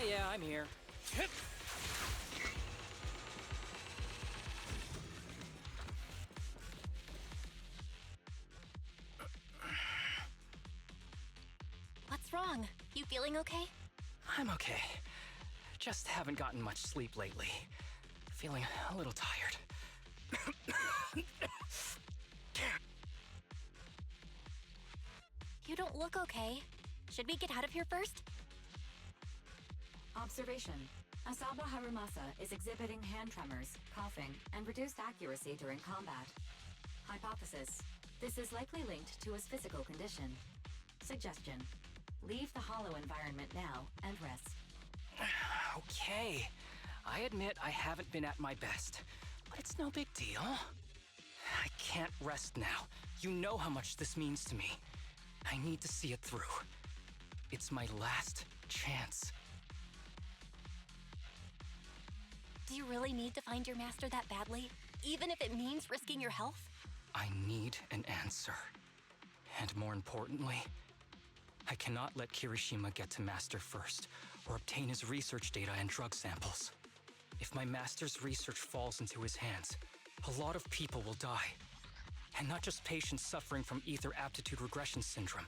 Yeah, I'm here. What's wrong? You feeling okay? I'm okay. Just haven't gotten much sleep lately. Feeling a little tired. You don't look okay. Should we get out of here first? Observation. Asaba Harumasa is exhibiting hand tremors, coughing, and reduced accuracy during combat. Hypothesis. This is likely linked to his physical condition. Suggestion. Leave the hollow environment now and rest. Okay. I admit I haven't been at my best, but it's no big deal. I can't rest now. You know how much this means to me. I need to see it through. It's my last chance. Do you really need to find your master that badly? Even if it means risking your health? I need an answer. And more importantly, I cannot let Kirishima get to Master first, or obtain his research data and drug samples. If my Master's research falls into his hands, a lot of people will die. And not just patients suffering from ether aptitude regression syndrome,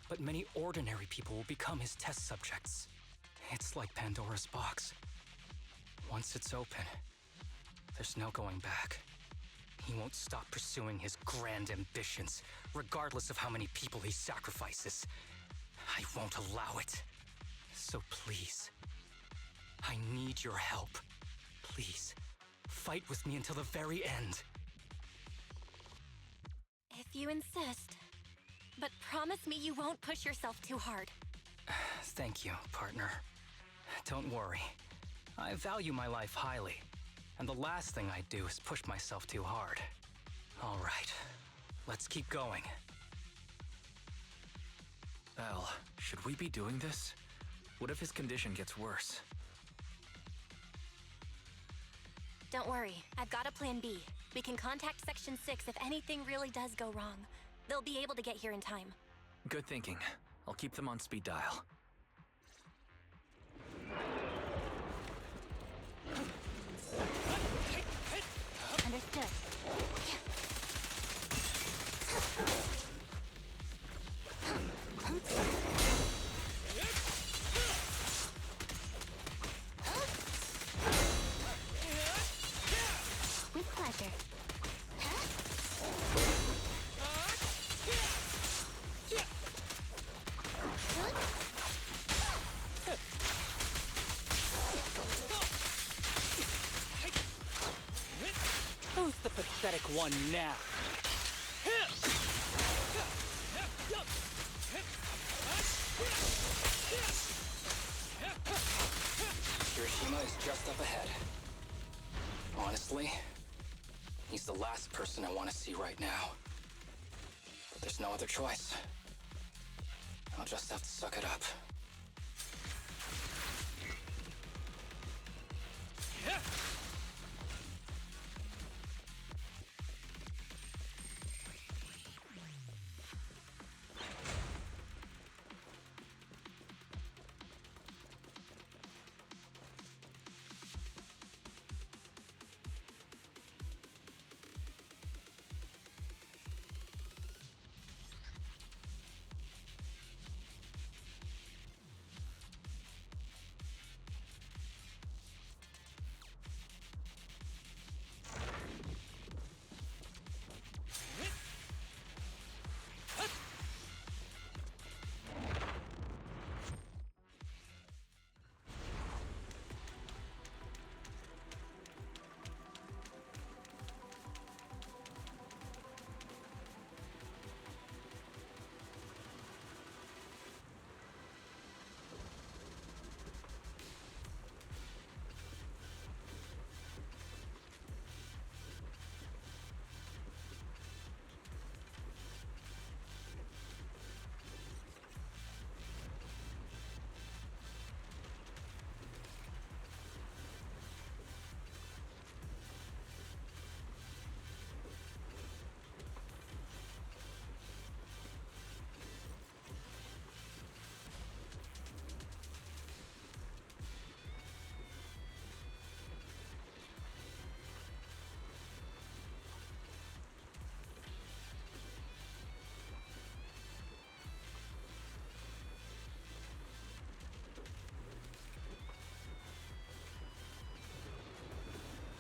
but many ordinary people will become his test subjects. It's like Pandora's box. Once it's open, there's no going back. He won't stop pursuing his grand ambitions, regardless of how many people he sacrifices. I won't allow it. So please, I need your help. Please, fight with me until the very end. If you insist. But promise me you won't push yourself too hard. Thank you, partner. Don't worry. I value my life highly, and the last thing I do is push myself too hard. All right, let's keep going. Al, should we be doing this? What if his condition gets worse? Don't worry, I've got a plan B. We can contact Section 6 if anything really does go wrong. They'll be able to get here in time. Good thinking. I'll keep them on speed dial. Understood. With pleasure. Who's the pathetic one now? Kirishima is just up ahead. Honestly, he's the last person I want to see right now. But there's no other choice. I'll just have to suck it up.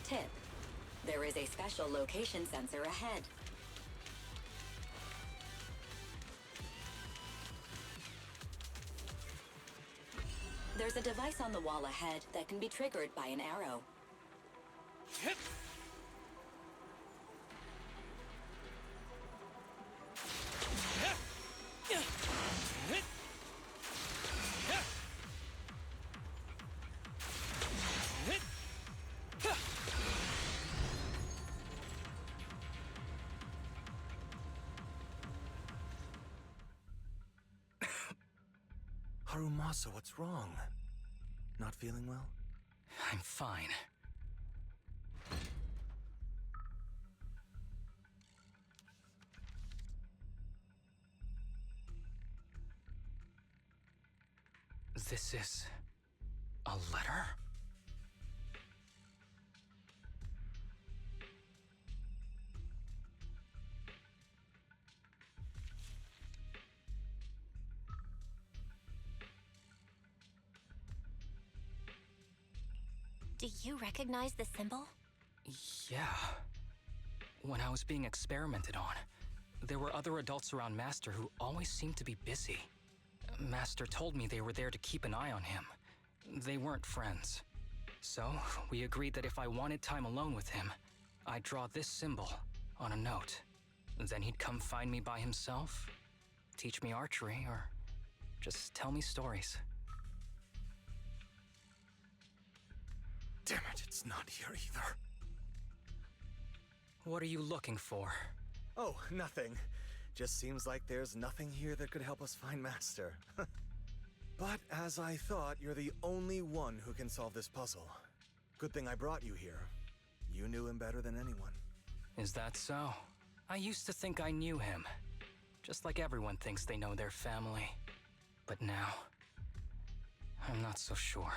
Tip. There is a special location sensor ahead. There's a device on the wall ahead that can be triggered by an arrow. Harumasa, what's wrong? Not feeling well? I'm fine. This is a letter? Do you recognize the symbol? Yeah. When I was being experimented on, there were other adults around Master who always seemed to be busy. Master told me they were there to keep an eye on him. They weren't friends. So, we agreed that if I wanted time alone with him, I'd draw this symbol on a note. Then he'd come find me by himself, teach me archery, or just tell me stories. Damn it, it's not here either. What are you looking for? Oh, nothing. Just seems like there's nothing here that could help us find Master. But as I thought, you're the only one who can solve this puzzle. Good thing I brought you here. You knew him better than anyone. Is that so? I used to think I knew him. Just like everyone thinks they know their family. But now, I'm not so sure.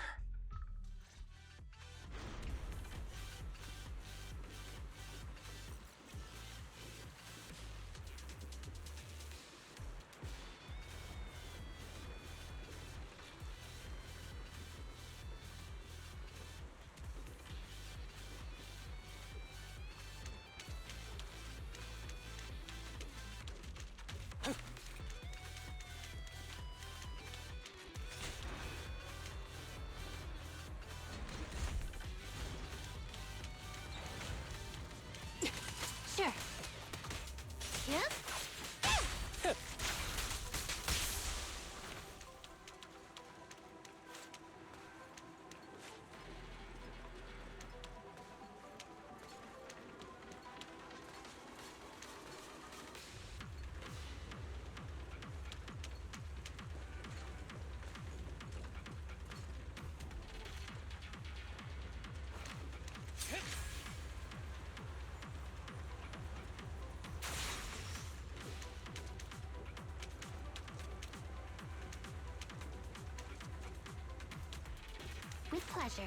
Sure. Yep. With pleasure.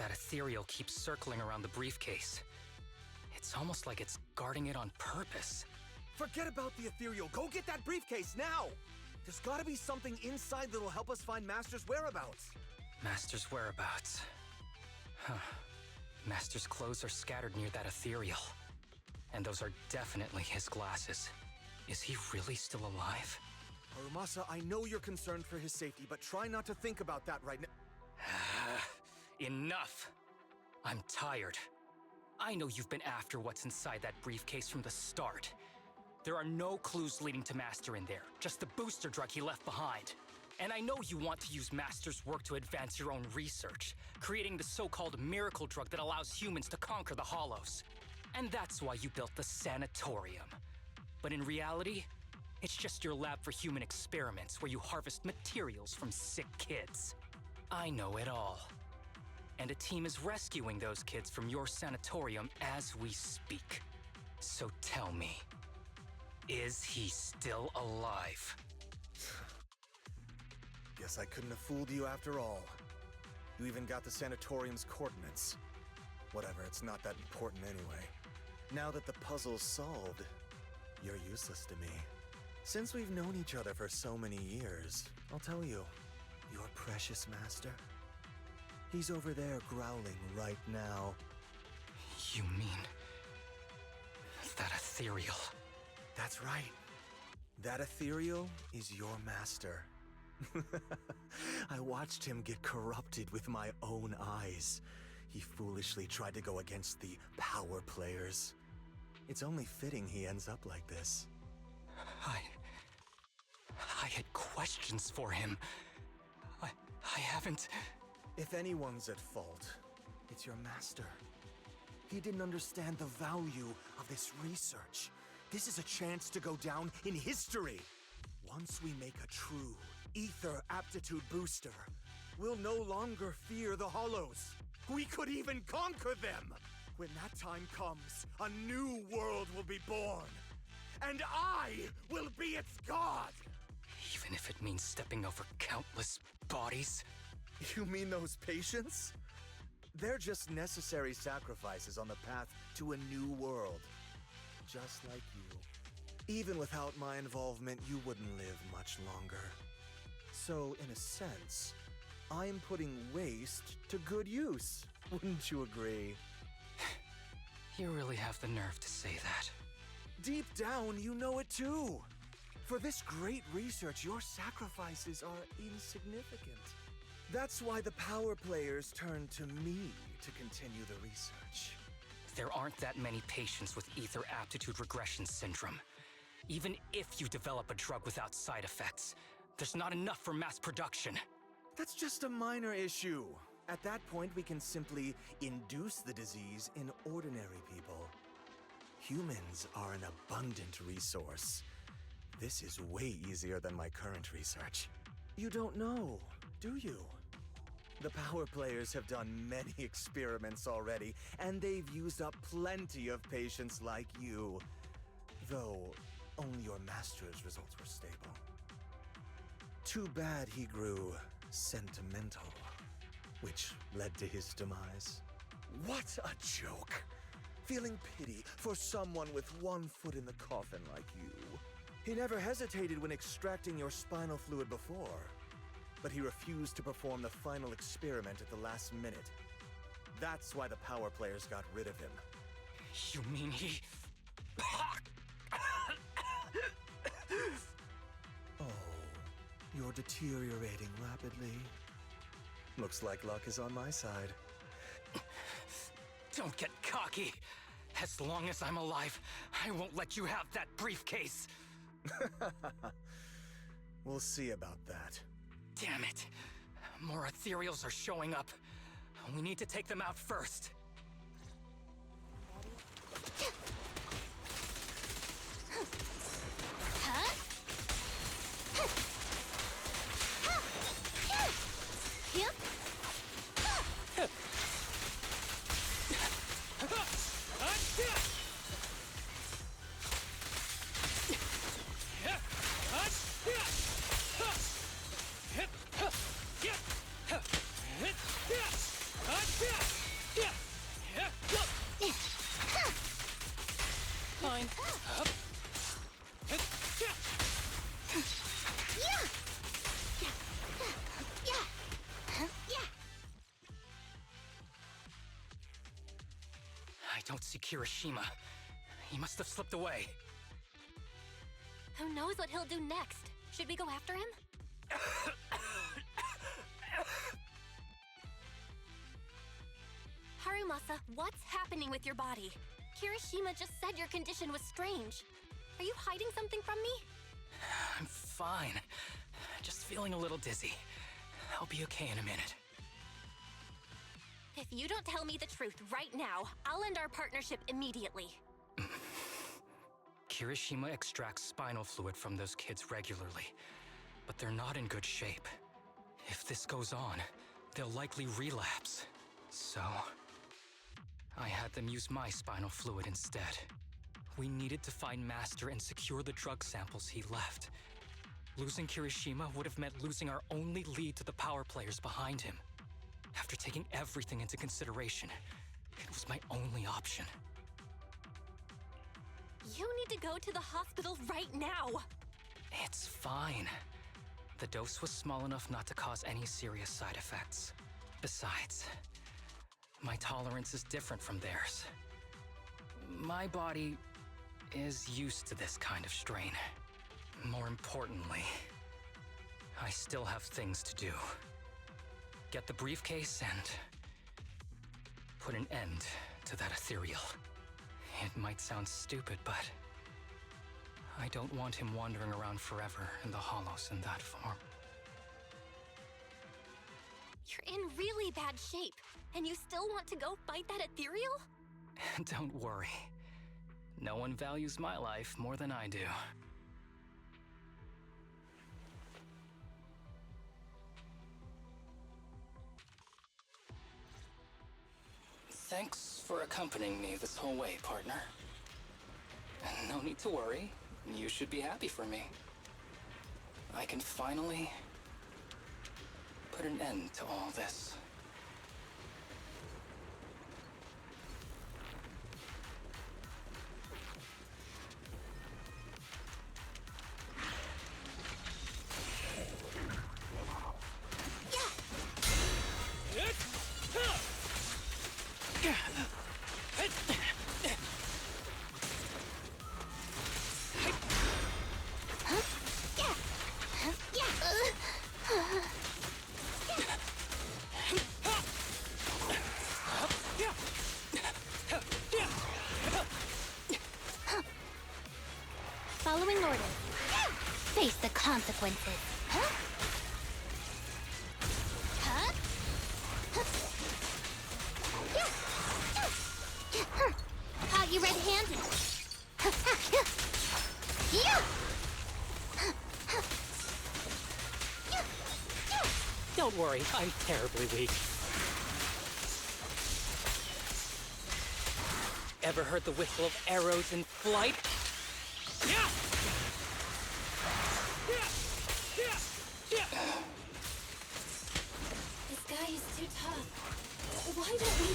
That ethereal keeps circling around the briefcase. It's almost like it's guarding it on purpose. Forget about the ethereal. Go get that briefcase now! There's gotta be something inside that'll help us find Master's whereabouts. Master's whereabouts. Huh. Master's clothes are scattered near that ethereal. And those are definitely his glasses. Is he really still alive? Harumasa, I know you're concerned for his safety, but try not to think about that right now. Enough! I'm tired. I know you've been after what's inside that briefcase from the start. There are no clues leading to Master in there, just the booster drug he left behind. And I know you want to use Master's work to advance your own research, creating the so-called miracle drug that allows humans to conquer the Hollows. And that's why you built the sanatorium. But in reality, it's just your lab for human experiments where you harvest materials from sick kids. I know it all. And a team is rescuing those kids from your sanatorium as we speak. So tell me, is he still alive? Guess I couldn't have fooled you after all. You even got the sanatorium's coordinates. Whatever, it's not that important anyway. Now that the puzzle's solved, you're useless to me. Since we've known each other for so many years, I'll tell you, your precious master, he's over there growling right now. You mean that ethereal? That's right. That ethereal is your master. I watched him get corrupted with my own eyes. He foolishly tried to go against the power players. It's only fitting he ends up like this. I had questions for him. I haven't... If anyone's at fault, it's your master. He didn't understand the value of this research. This is a chance to go down in history. Once we make a true ether aptitude booster, we'll no longer fear the Hollows. We could even conquer them. When that time comes, a new world will be born. And I will be its god! Even if it means stepping over countless bodies? You mean those patients? They're just necessary sacrifices on the path to a new world. Just like you. Even without my involvement, you wouldn't live much longer. So, in a sense, I'm putting waste to good use. Wouldn't you agree? You really have the nerve to say that. Deep down, you know it too. For this great research, your sacrifices are insignificant. That's why the power players turn to me to continue the research. There aren't that many patients with ether aptitude regression syndrome. Even if you develop a drug without side effects, there's not enough for mass production. That's just a minor issue. At that point, we can simply induce the disease in ordinary people. Humans are an abundant resource. This is way easier than my current research. You don't know, do you? The power players have done many experiments already, and they've used up plenty of patients like you. Though, only your master's results were stable. Too bad he grew sentimental, which led to his demise. What a joke! Feeling pity for someone with one foot in the coffin like you. He never hesitated when extracting your spinal fluid before, but he refused to perform the final experiment at the last minute. That's why the power players got rid of him. You mean he... Oh, you're deteriorating rapidly. Looks like luck is on my side. Don't get cocky. As long as I'm alive, I won't let you have that briefcase. We'll see about that. Damn it. More ethereals are showing up. We need to take them out first. Kirishima. He must have slipped away. Who knows what he'll do next? Should we go after him? Harumasa, what's happening with your body? Kirishima just said your condition was strange. Are you hiding something from me? I'm fine. Just feeling a little dizzy. I'll be okay in a minute. If you don't tell me the truth right now, I'll end our partnership immediately. Kirishima extracts spinal fluid from those kids regularly, but they're not in good shape. If this goes on, they'll likely relapse. So, I had them use my spinal fluid instead. We needed to find Master and secure the drug samples he left. Losing Kirishima would have meant losing our only lead to the power players behind him. After taking everything into consideration, it was my only option. You need to go to the hospital right now! It's fine. The dose was small enough not to cause any serious side effects. Besides, my tolerance is different from theirs. My body is used to this kind of strain. More importantly, I still have things to do. Get the briefcase and put an end to that ethereal. It might sound stupid, but I don't want him wandering around forever in the hollows in that form. You're in really bad shape, and you still want to go fight that ethereal? Don't worry. No one values my life more than I do. Thanks for accompanying me this whole way, partner. No need to worry. You should be happy for me. I can finally put an end to all this. Following orders. Face the consequences. Caught you red-handed. Don't worry, I'm terribly weak. Ever heard the whistle of arrows in flight? This guy is too tough. Why don't we...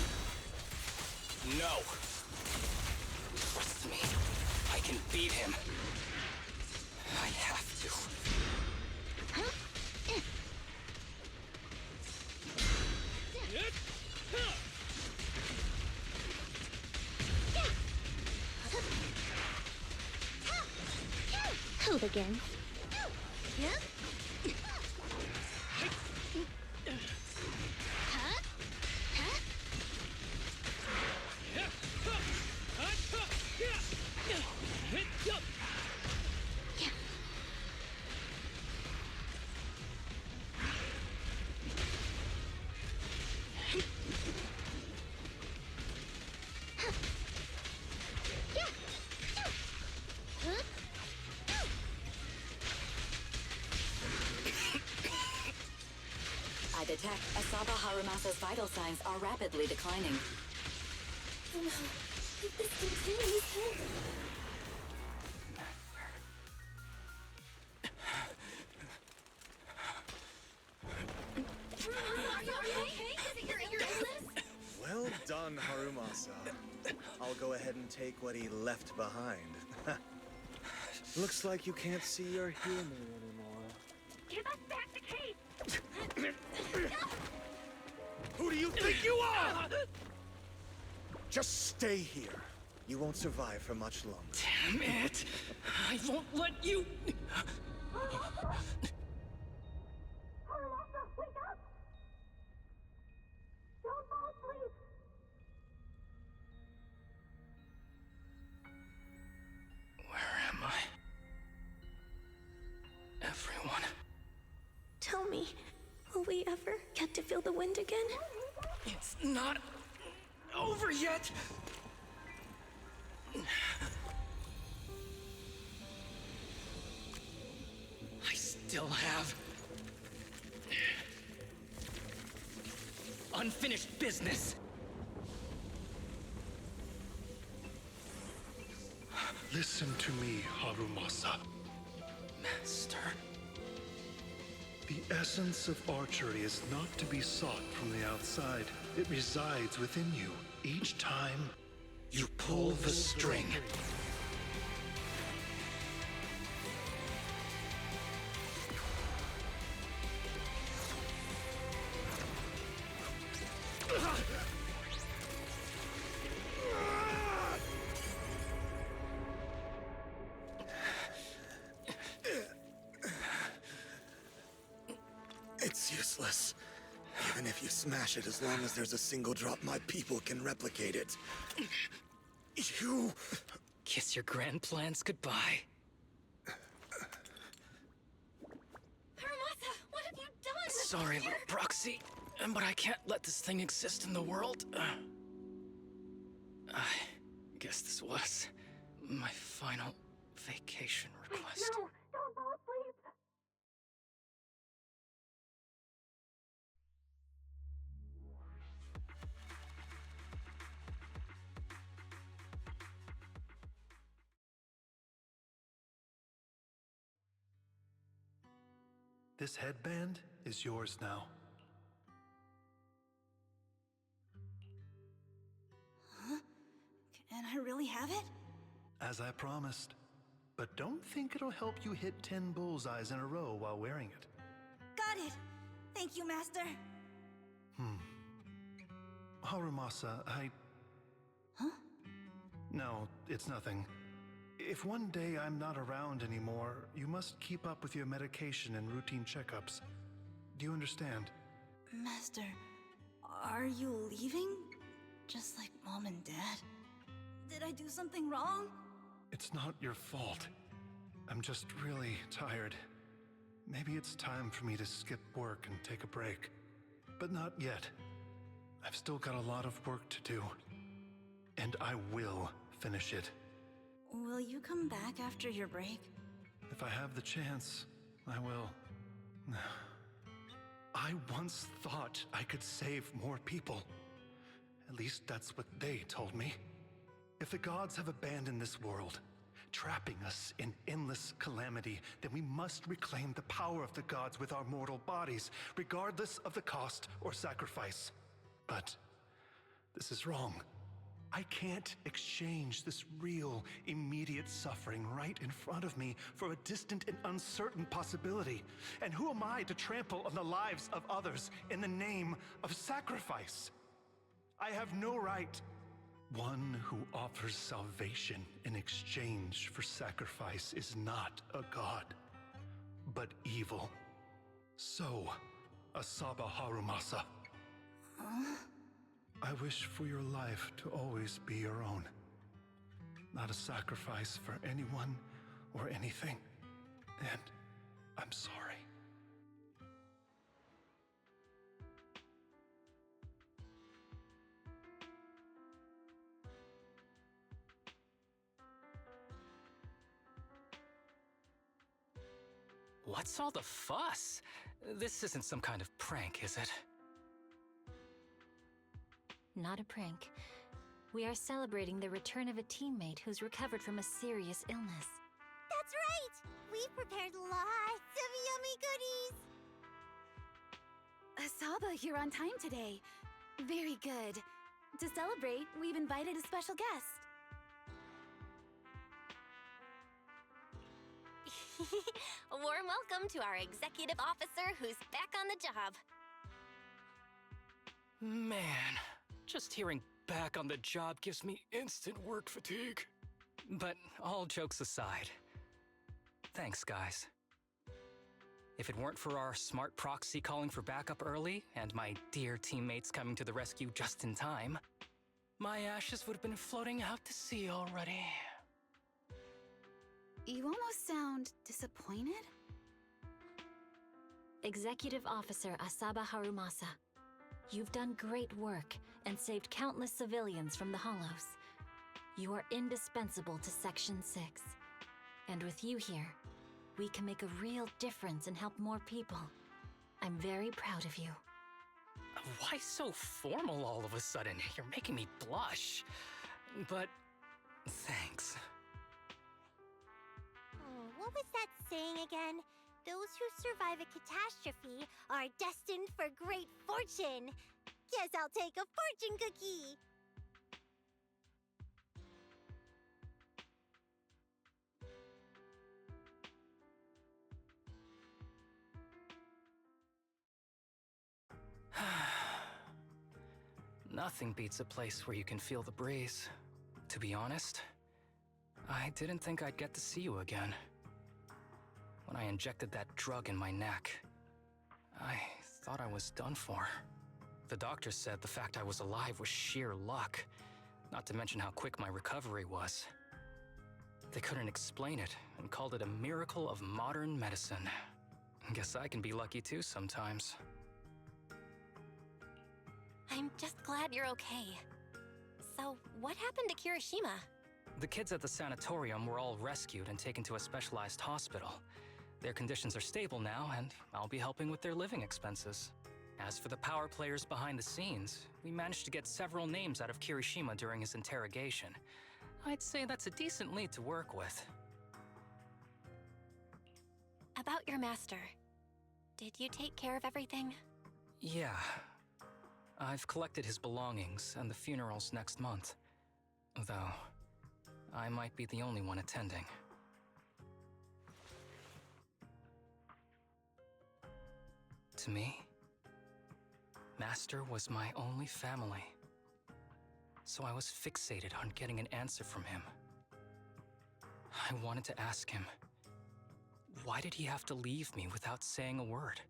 No. Trust me. I can beat him. I have to. Hooligans. I detect Asaba Harumasa's vital signs are rapidly declining. Oh no. If this continues, Well done, Harumasa. I'll go ahead and take what he left behind. Looks like you can't see your humor anymore. Give us back the case! Who do you think you are? Just stay here. You won't survive for much longer. Damn it! I won't let you... Harumasa, wake up! Don't fall asleep! Where am I? Everyone. Tell me, will we ever get to feel the wind again? It's not over yet! I still have unfinished business. Listen to me, Harumasa. Master. The essence of archery is not to be sought from the outside. It resides within you. Each time you pull the string. It's useless. Even if you smash it, as long as there's a single drop, my people can replicate it. You... Kiss your grand plans goodbye. Harumasa, what have you done? Sorry, little proxy, but I can't let this thing exist in the world. I guess this was my final vacation request. No, don't fall asleep! This headband is yours now. Huh? Can I really have it? As I promised. But don't think it'll help you hit 10 bullseyes in a row while wearing it. Got it! Thank you, Master. Harumasa, Huh? No, it's nothing. If one day I'm not around anymore, you must keep up with your medication and routine checkups. Do you understand? Master, are you leaving? Just like Mom and Dad? Did I do something wrong? It's not your fault. I'm just really tired. Maybe it's time for me to skip work and take a break. But not yet. I've still got a lot of work to do. And I will finish it. Will you come back after your break? If I have the chance, I will. I once thought I could save more people. At least that's what they told me. If the gods have abandoned this world, trapping us in endless calamity, then we must reclaim the power of the gods with our mortal bodies, regardless of the cost or sacrifice. But this is wrong. I can't exchange this real, immediate suffering right in front of me for a distant and uncertain possibility. And who am I to trample on the lives of others in the name of sacrifice? I have no right. One who offers salvation in exchange for sacrifice is not a god, but evil. So, Asaba Harumasa. I wish for your life to always be your own. Not a sacrifice for anyone or anything. And I'm sorry. What's all the fuss? This isn't some kind of prank, is it? Not a prank. We are celebrating the return of a teammate who's recovered from a serious illness. That's right! We've prepared lots of yummy goodies! Asaba, you're on time today. Very good. To celebrate, we've invited a special guest. A warm welcome to our executive officer who's back on the job. Man, just hearing back on the job gives me instant work fatigue. But all jokes aside, thanks, guys. If it weren't for our smart proxy calling for backup early and my dear teammates coming to the rescue just in time, my ashes would have been floating out to sea already. You almost sound disappointed? Executive Officer Asaba Harumasa, you've done great work and saved countless civilians from the Hollows. You are indispensable to Section 6. And with you here, we can make a real difference and help more people. I'm very proud of you. Why so formal all of a sudden? You're making me blush. But thanks. What was that saying again? Those who survive a catastrophe are destined for great fortune. Guess I'll take a fortune cookie. Nothing beats a place where you can feel the breeze. To be honest, I didn't think I'd get to see you again. When I injected that drug in my neck, I thought I was done for. The doctor said the fact I was alive was sheer luck, not to mention how quick my recovery was. They couldn't explain it and called it a miracle of modern medicine. Guess I can be lucky too sometimes. I'm just glad you're okay. So, what happened to Kirishima? The kids at the sanatorium were all rescued and taken to a specialized hospital. Their conditions are stable now, and I'll be helping with their living expenses. As for the power players behind the scenes, we managed to get several names out of Kirishima during his interrogation. I'd say that's a decent lead to work with. About your master. Did you take care of everything? Yeah. I've collected his belongings, and the funeral's next month. Though, I might be the only one attending. To me, Master was my only family. So I was fixated on getting an answer from him. I wanted to ask him, why did he have to leave me without saying a word?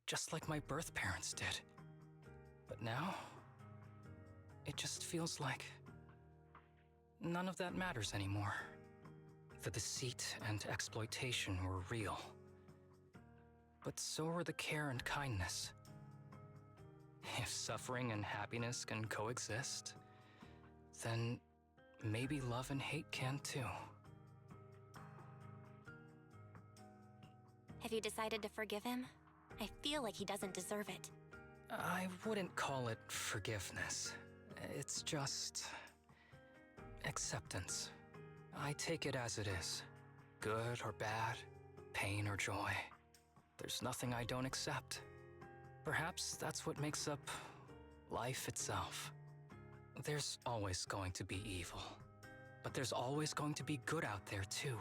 Just like my birth parents did. But now, it just feels like none of that matters anymore. The deceit and exploitation were real. But so were the care and kindness. If suffering and happiness can coexist, then maybe love and hate can too. Have you decided to forgive him? I feel like he doesn't deserve it. I wouldn't call it forgiveness. It's just acceptance. I take it as it is. Good or bad, pain or joy. There's nothing I don't accept. Perhaps that's what makes up life itself. There's always going to be evil. But there's always going to be good out there too.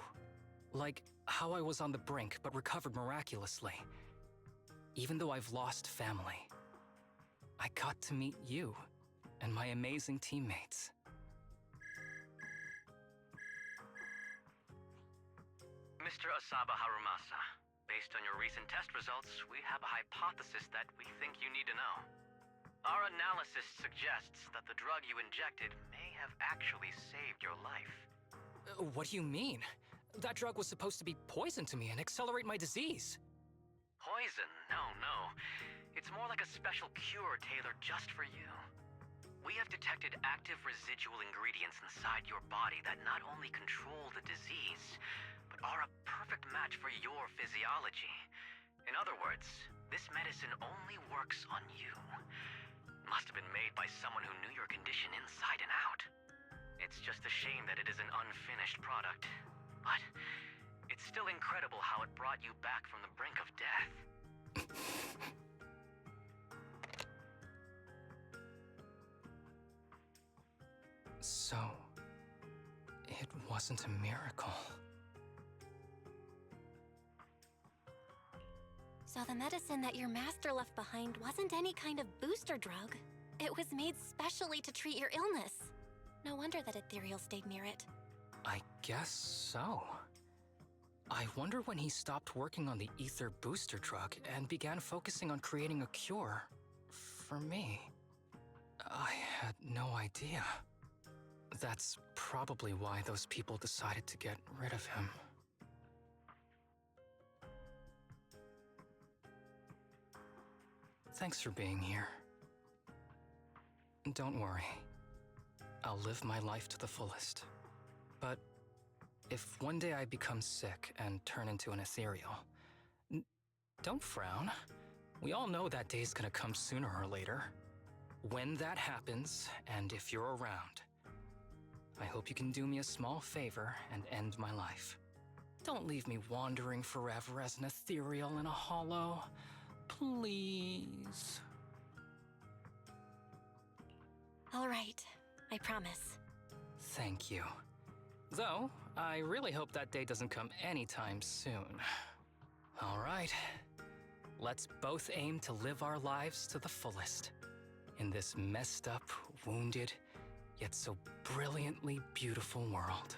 Like how I was on the brink but recovered miraculously. Even though I've lost family, I got to meet you and my amazing teammates. Mr. Asaba Harumasa, based on your recent test results, we have a hypothesis that we think you need to know. Our analysis suggests that the drug you injected may have actually saved your life. What do you mean? That drug was supposed to be poison to me and accelerate my disease. Poison? No. It's more like a special cure tailored just for you. We have detected active residual ingredients inside your body that not only control the disease, but are a perfect match for your physiology. In other words, this medicine only works on you. Must have been made by someone who knew your condition inside and out. It's just a shame that it is an unfinished product. But it's still incredible how it brought you back from the brink of death. So, it wasn't a miracle. So the medicine that your master left behind wasn't any kind of booster drug. It was made specially to treat your illness. No wonder that Ethereal stayed near it. I guess so. I wonder when he stopped working on the ether booster drug and began focusing on creating a cure for me. I had no idea. That's probably why those people decided to get rid of him. Thanks for being here. Don't worry. I'll live my life to the fullest. But if one day I become sick and turn into an ethereal, don't frown. We all know that day's gonna come sooner or later. When that happens, and if you're around, I hope you can do me a small favor and end my life. Don't leave me wandering forever as an ethereal in a hollow. Please. All right, I promise. Thank you. Though, I really hope that day doesn't come anytime soon. All right. Let's both aim to live our lives to the fullest. In this messed up, wounded, yet so brilliantly beautiful world.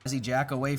As he jack away.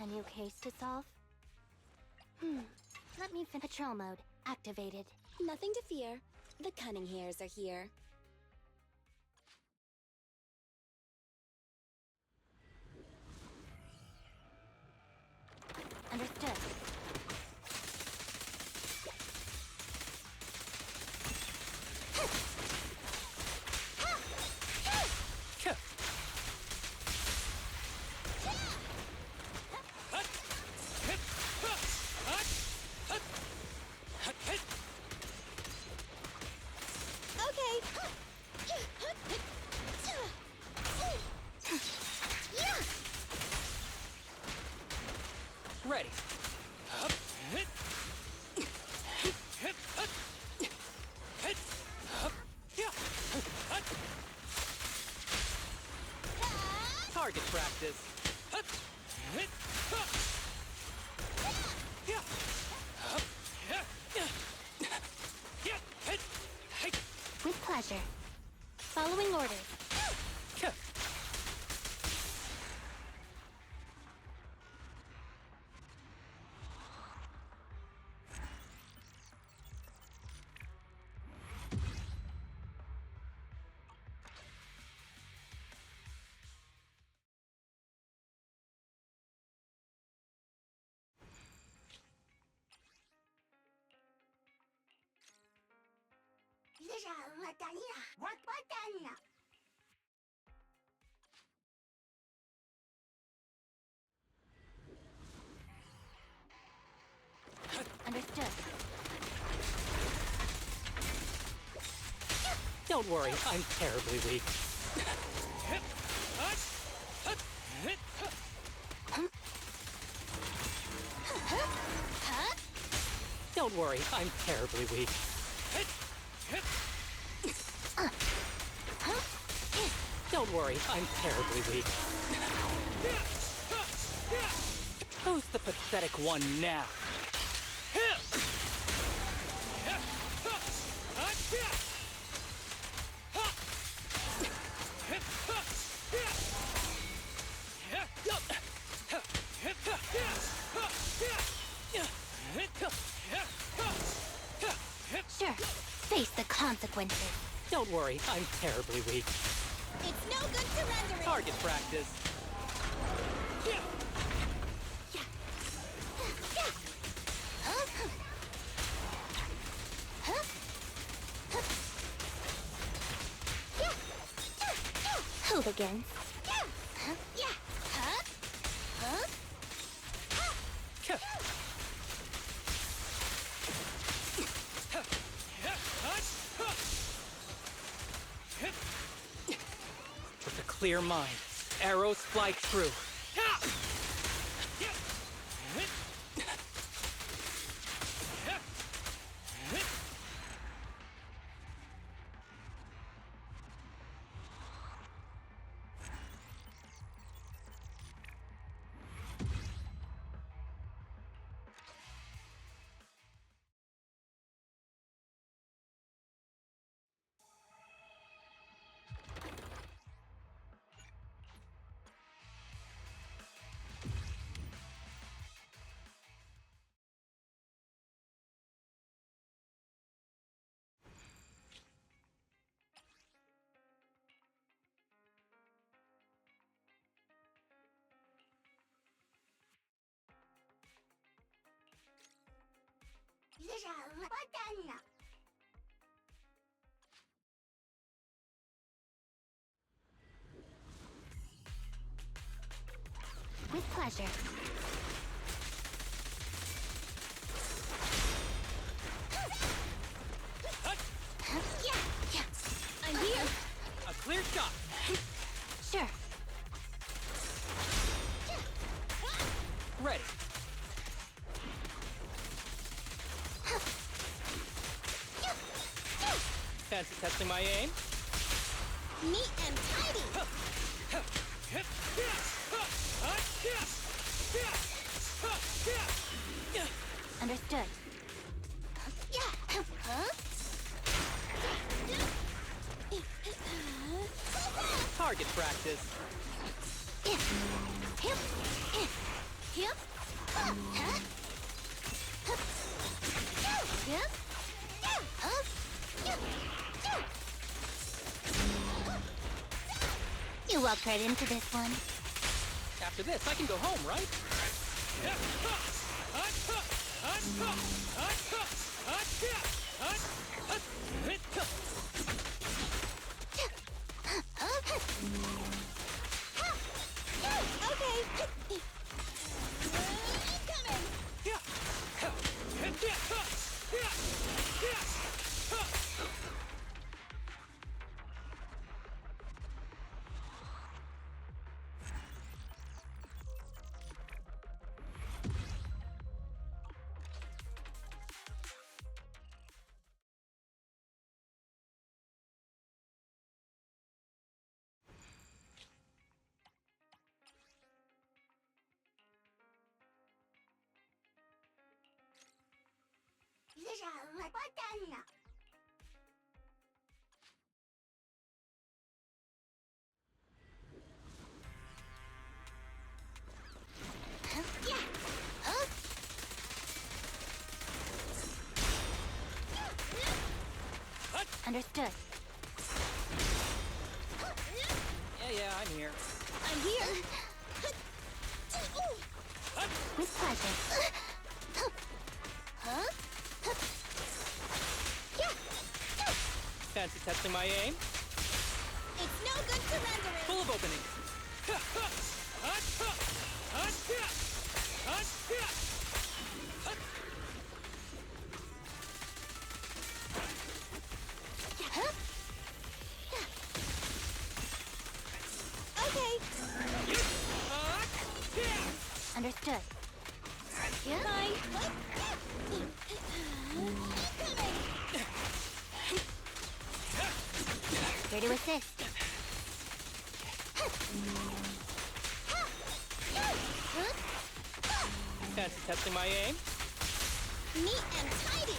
A new case to solve? Let me finish. Patrol mode activated. Nothing to fear. The cunning hairs are here. Understood. Ready. Target practice. With pleasure. Following orders. Understood. Don't worry, I'm terribly weak. Don't worry, I'm terribly weak. Don't worry, I'm terribly weak. Who's the pathetic one now? Sure. Face the consequences. Don't worry, I'm terribly weak. It's no good surrendering! Target practice. Hooligans. With a clear mind, arrows fly true. With pleasure. I'm here! A clear shot! Sure. Ready. Fancy testing my aim? Neat and tidy! Understood. practice. You walked right into this one. After this, I can go home, right? Understood. Yeah, I'm here. I'm here. With pleasure. Fancy testing my aim? It's no good surrendering. Full of openings. Understood. Here to assist. Fancy testing my aim? Neat and tidy.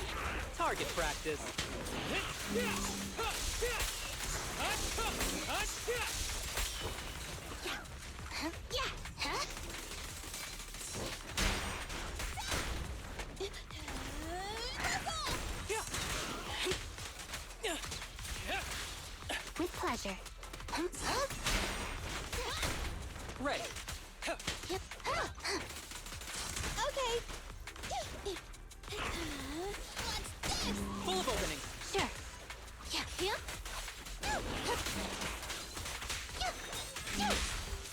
Target practice. With pleasure. Ready. Full of openings. Sure.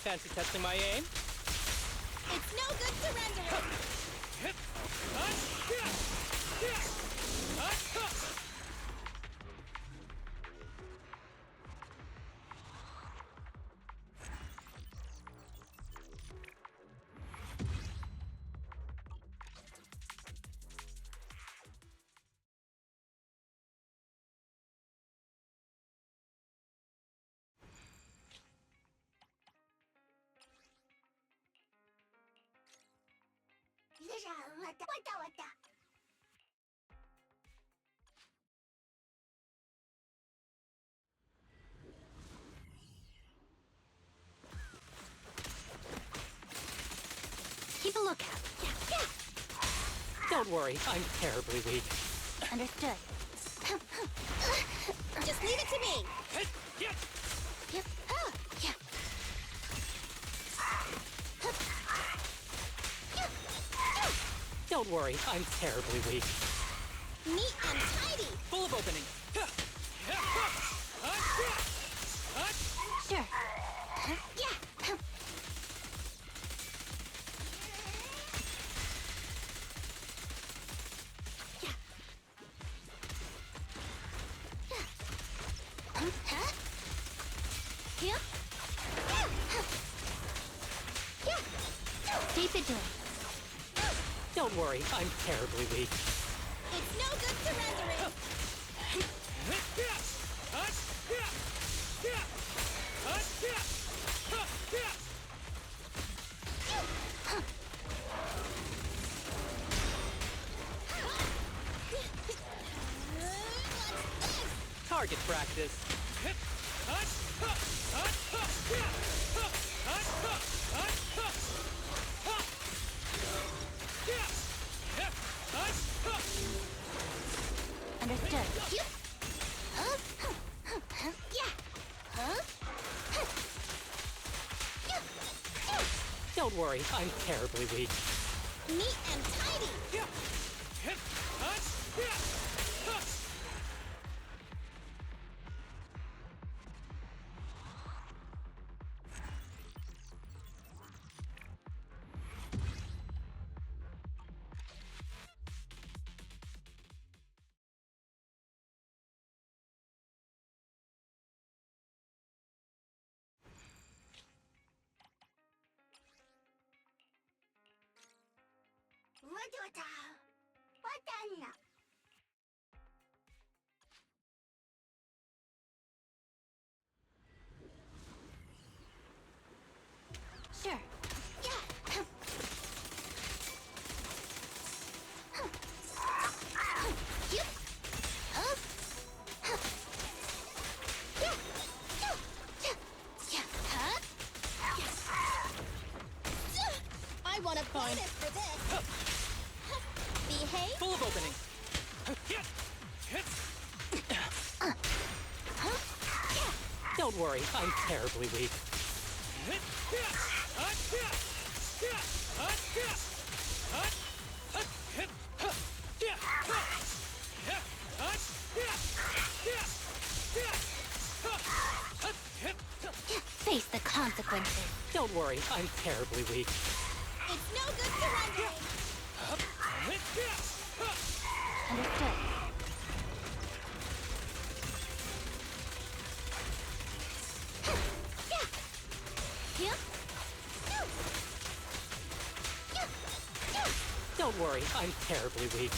Fancy testing my aim? It's no good surrendering. Keep a lookout. Don't worry, I'm terribly weak. Understood. Just leave it to me. Don't worry, I'm terribly weak. Neat and tidy. Full of openings. Sure. Stay vigilant. Don't worry, I'm terribly weak. It's no good surrendering. Target practice. Don't worry, I'm terribly weak. Neat and tidy. Sure. I want a bonus for this. Behave. Full of opening. Don't worry, I'm terribly weak. Face the consequences. Don't worry, I'm terribly weak. It's no good surrendering. Understood. Don't worry, I'm terribly weak.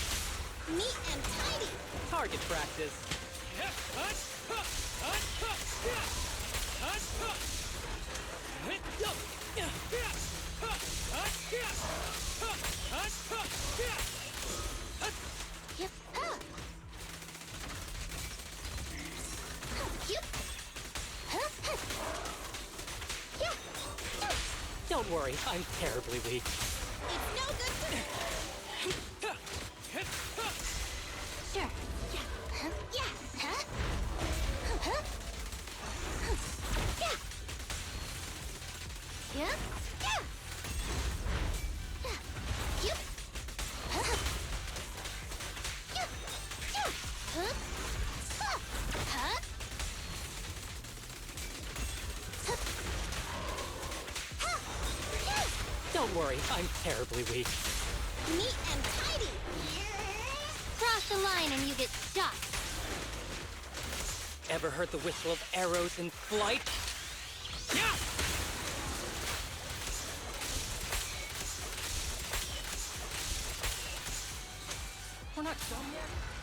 Neat and tidy. Target practice. Don't worry, I'm terribly weak. It's no good Sure. Don't worry, I'm terribly weak. Neat and tidy. Cross the line and you get stuck. Ever heard the whistle of arrows in flight? Yeah! We're not done yet?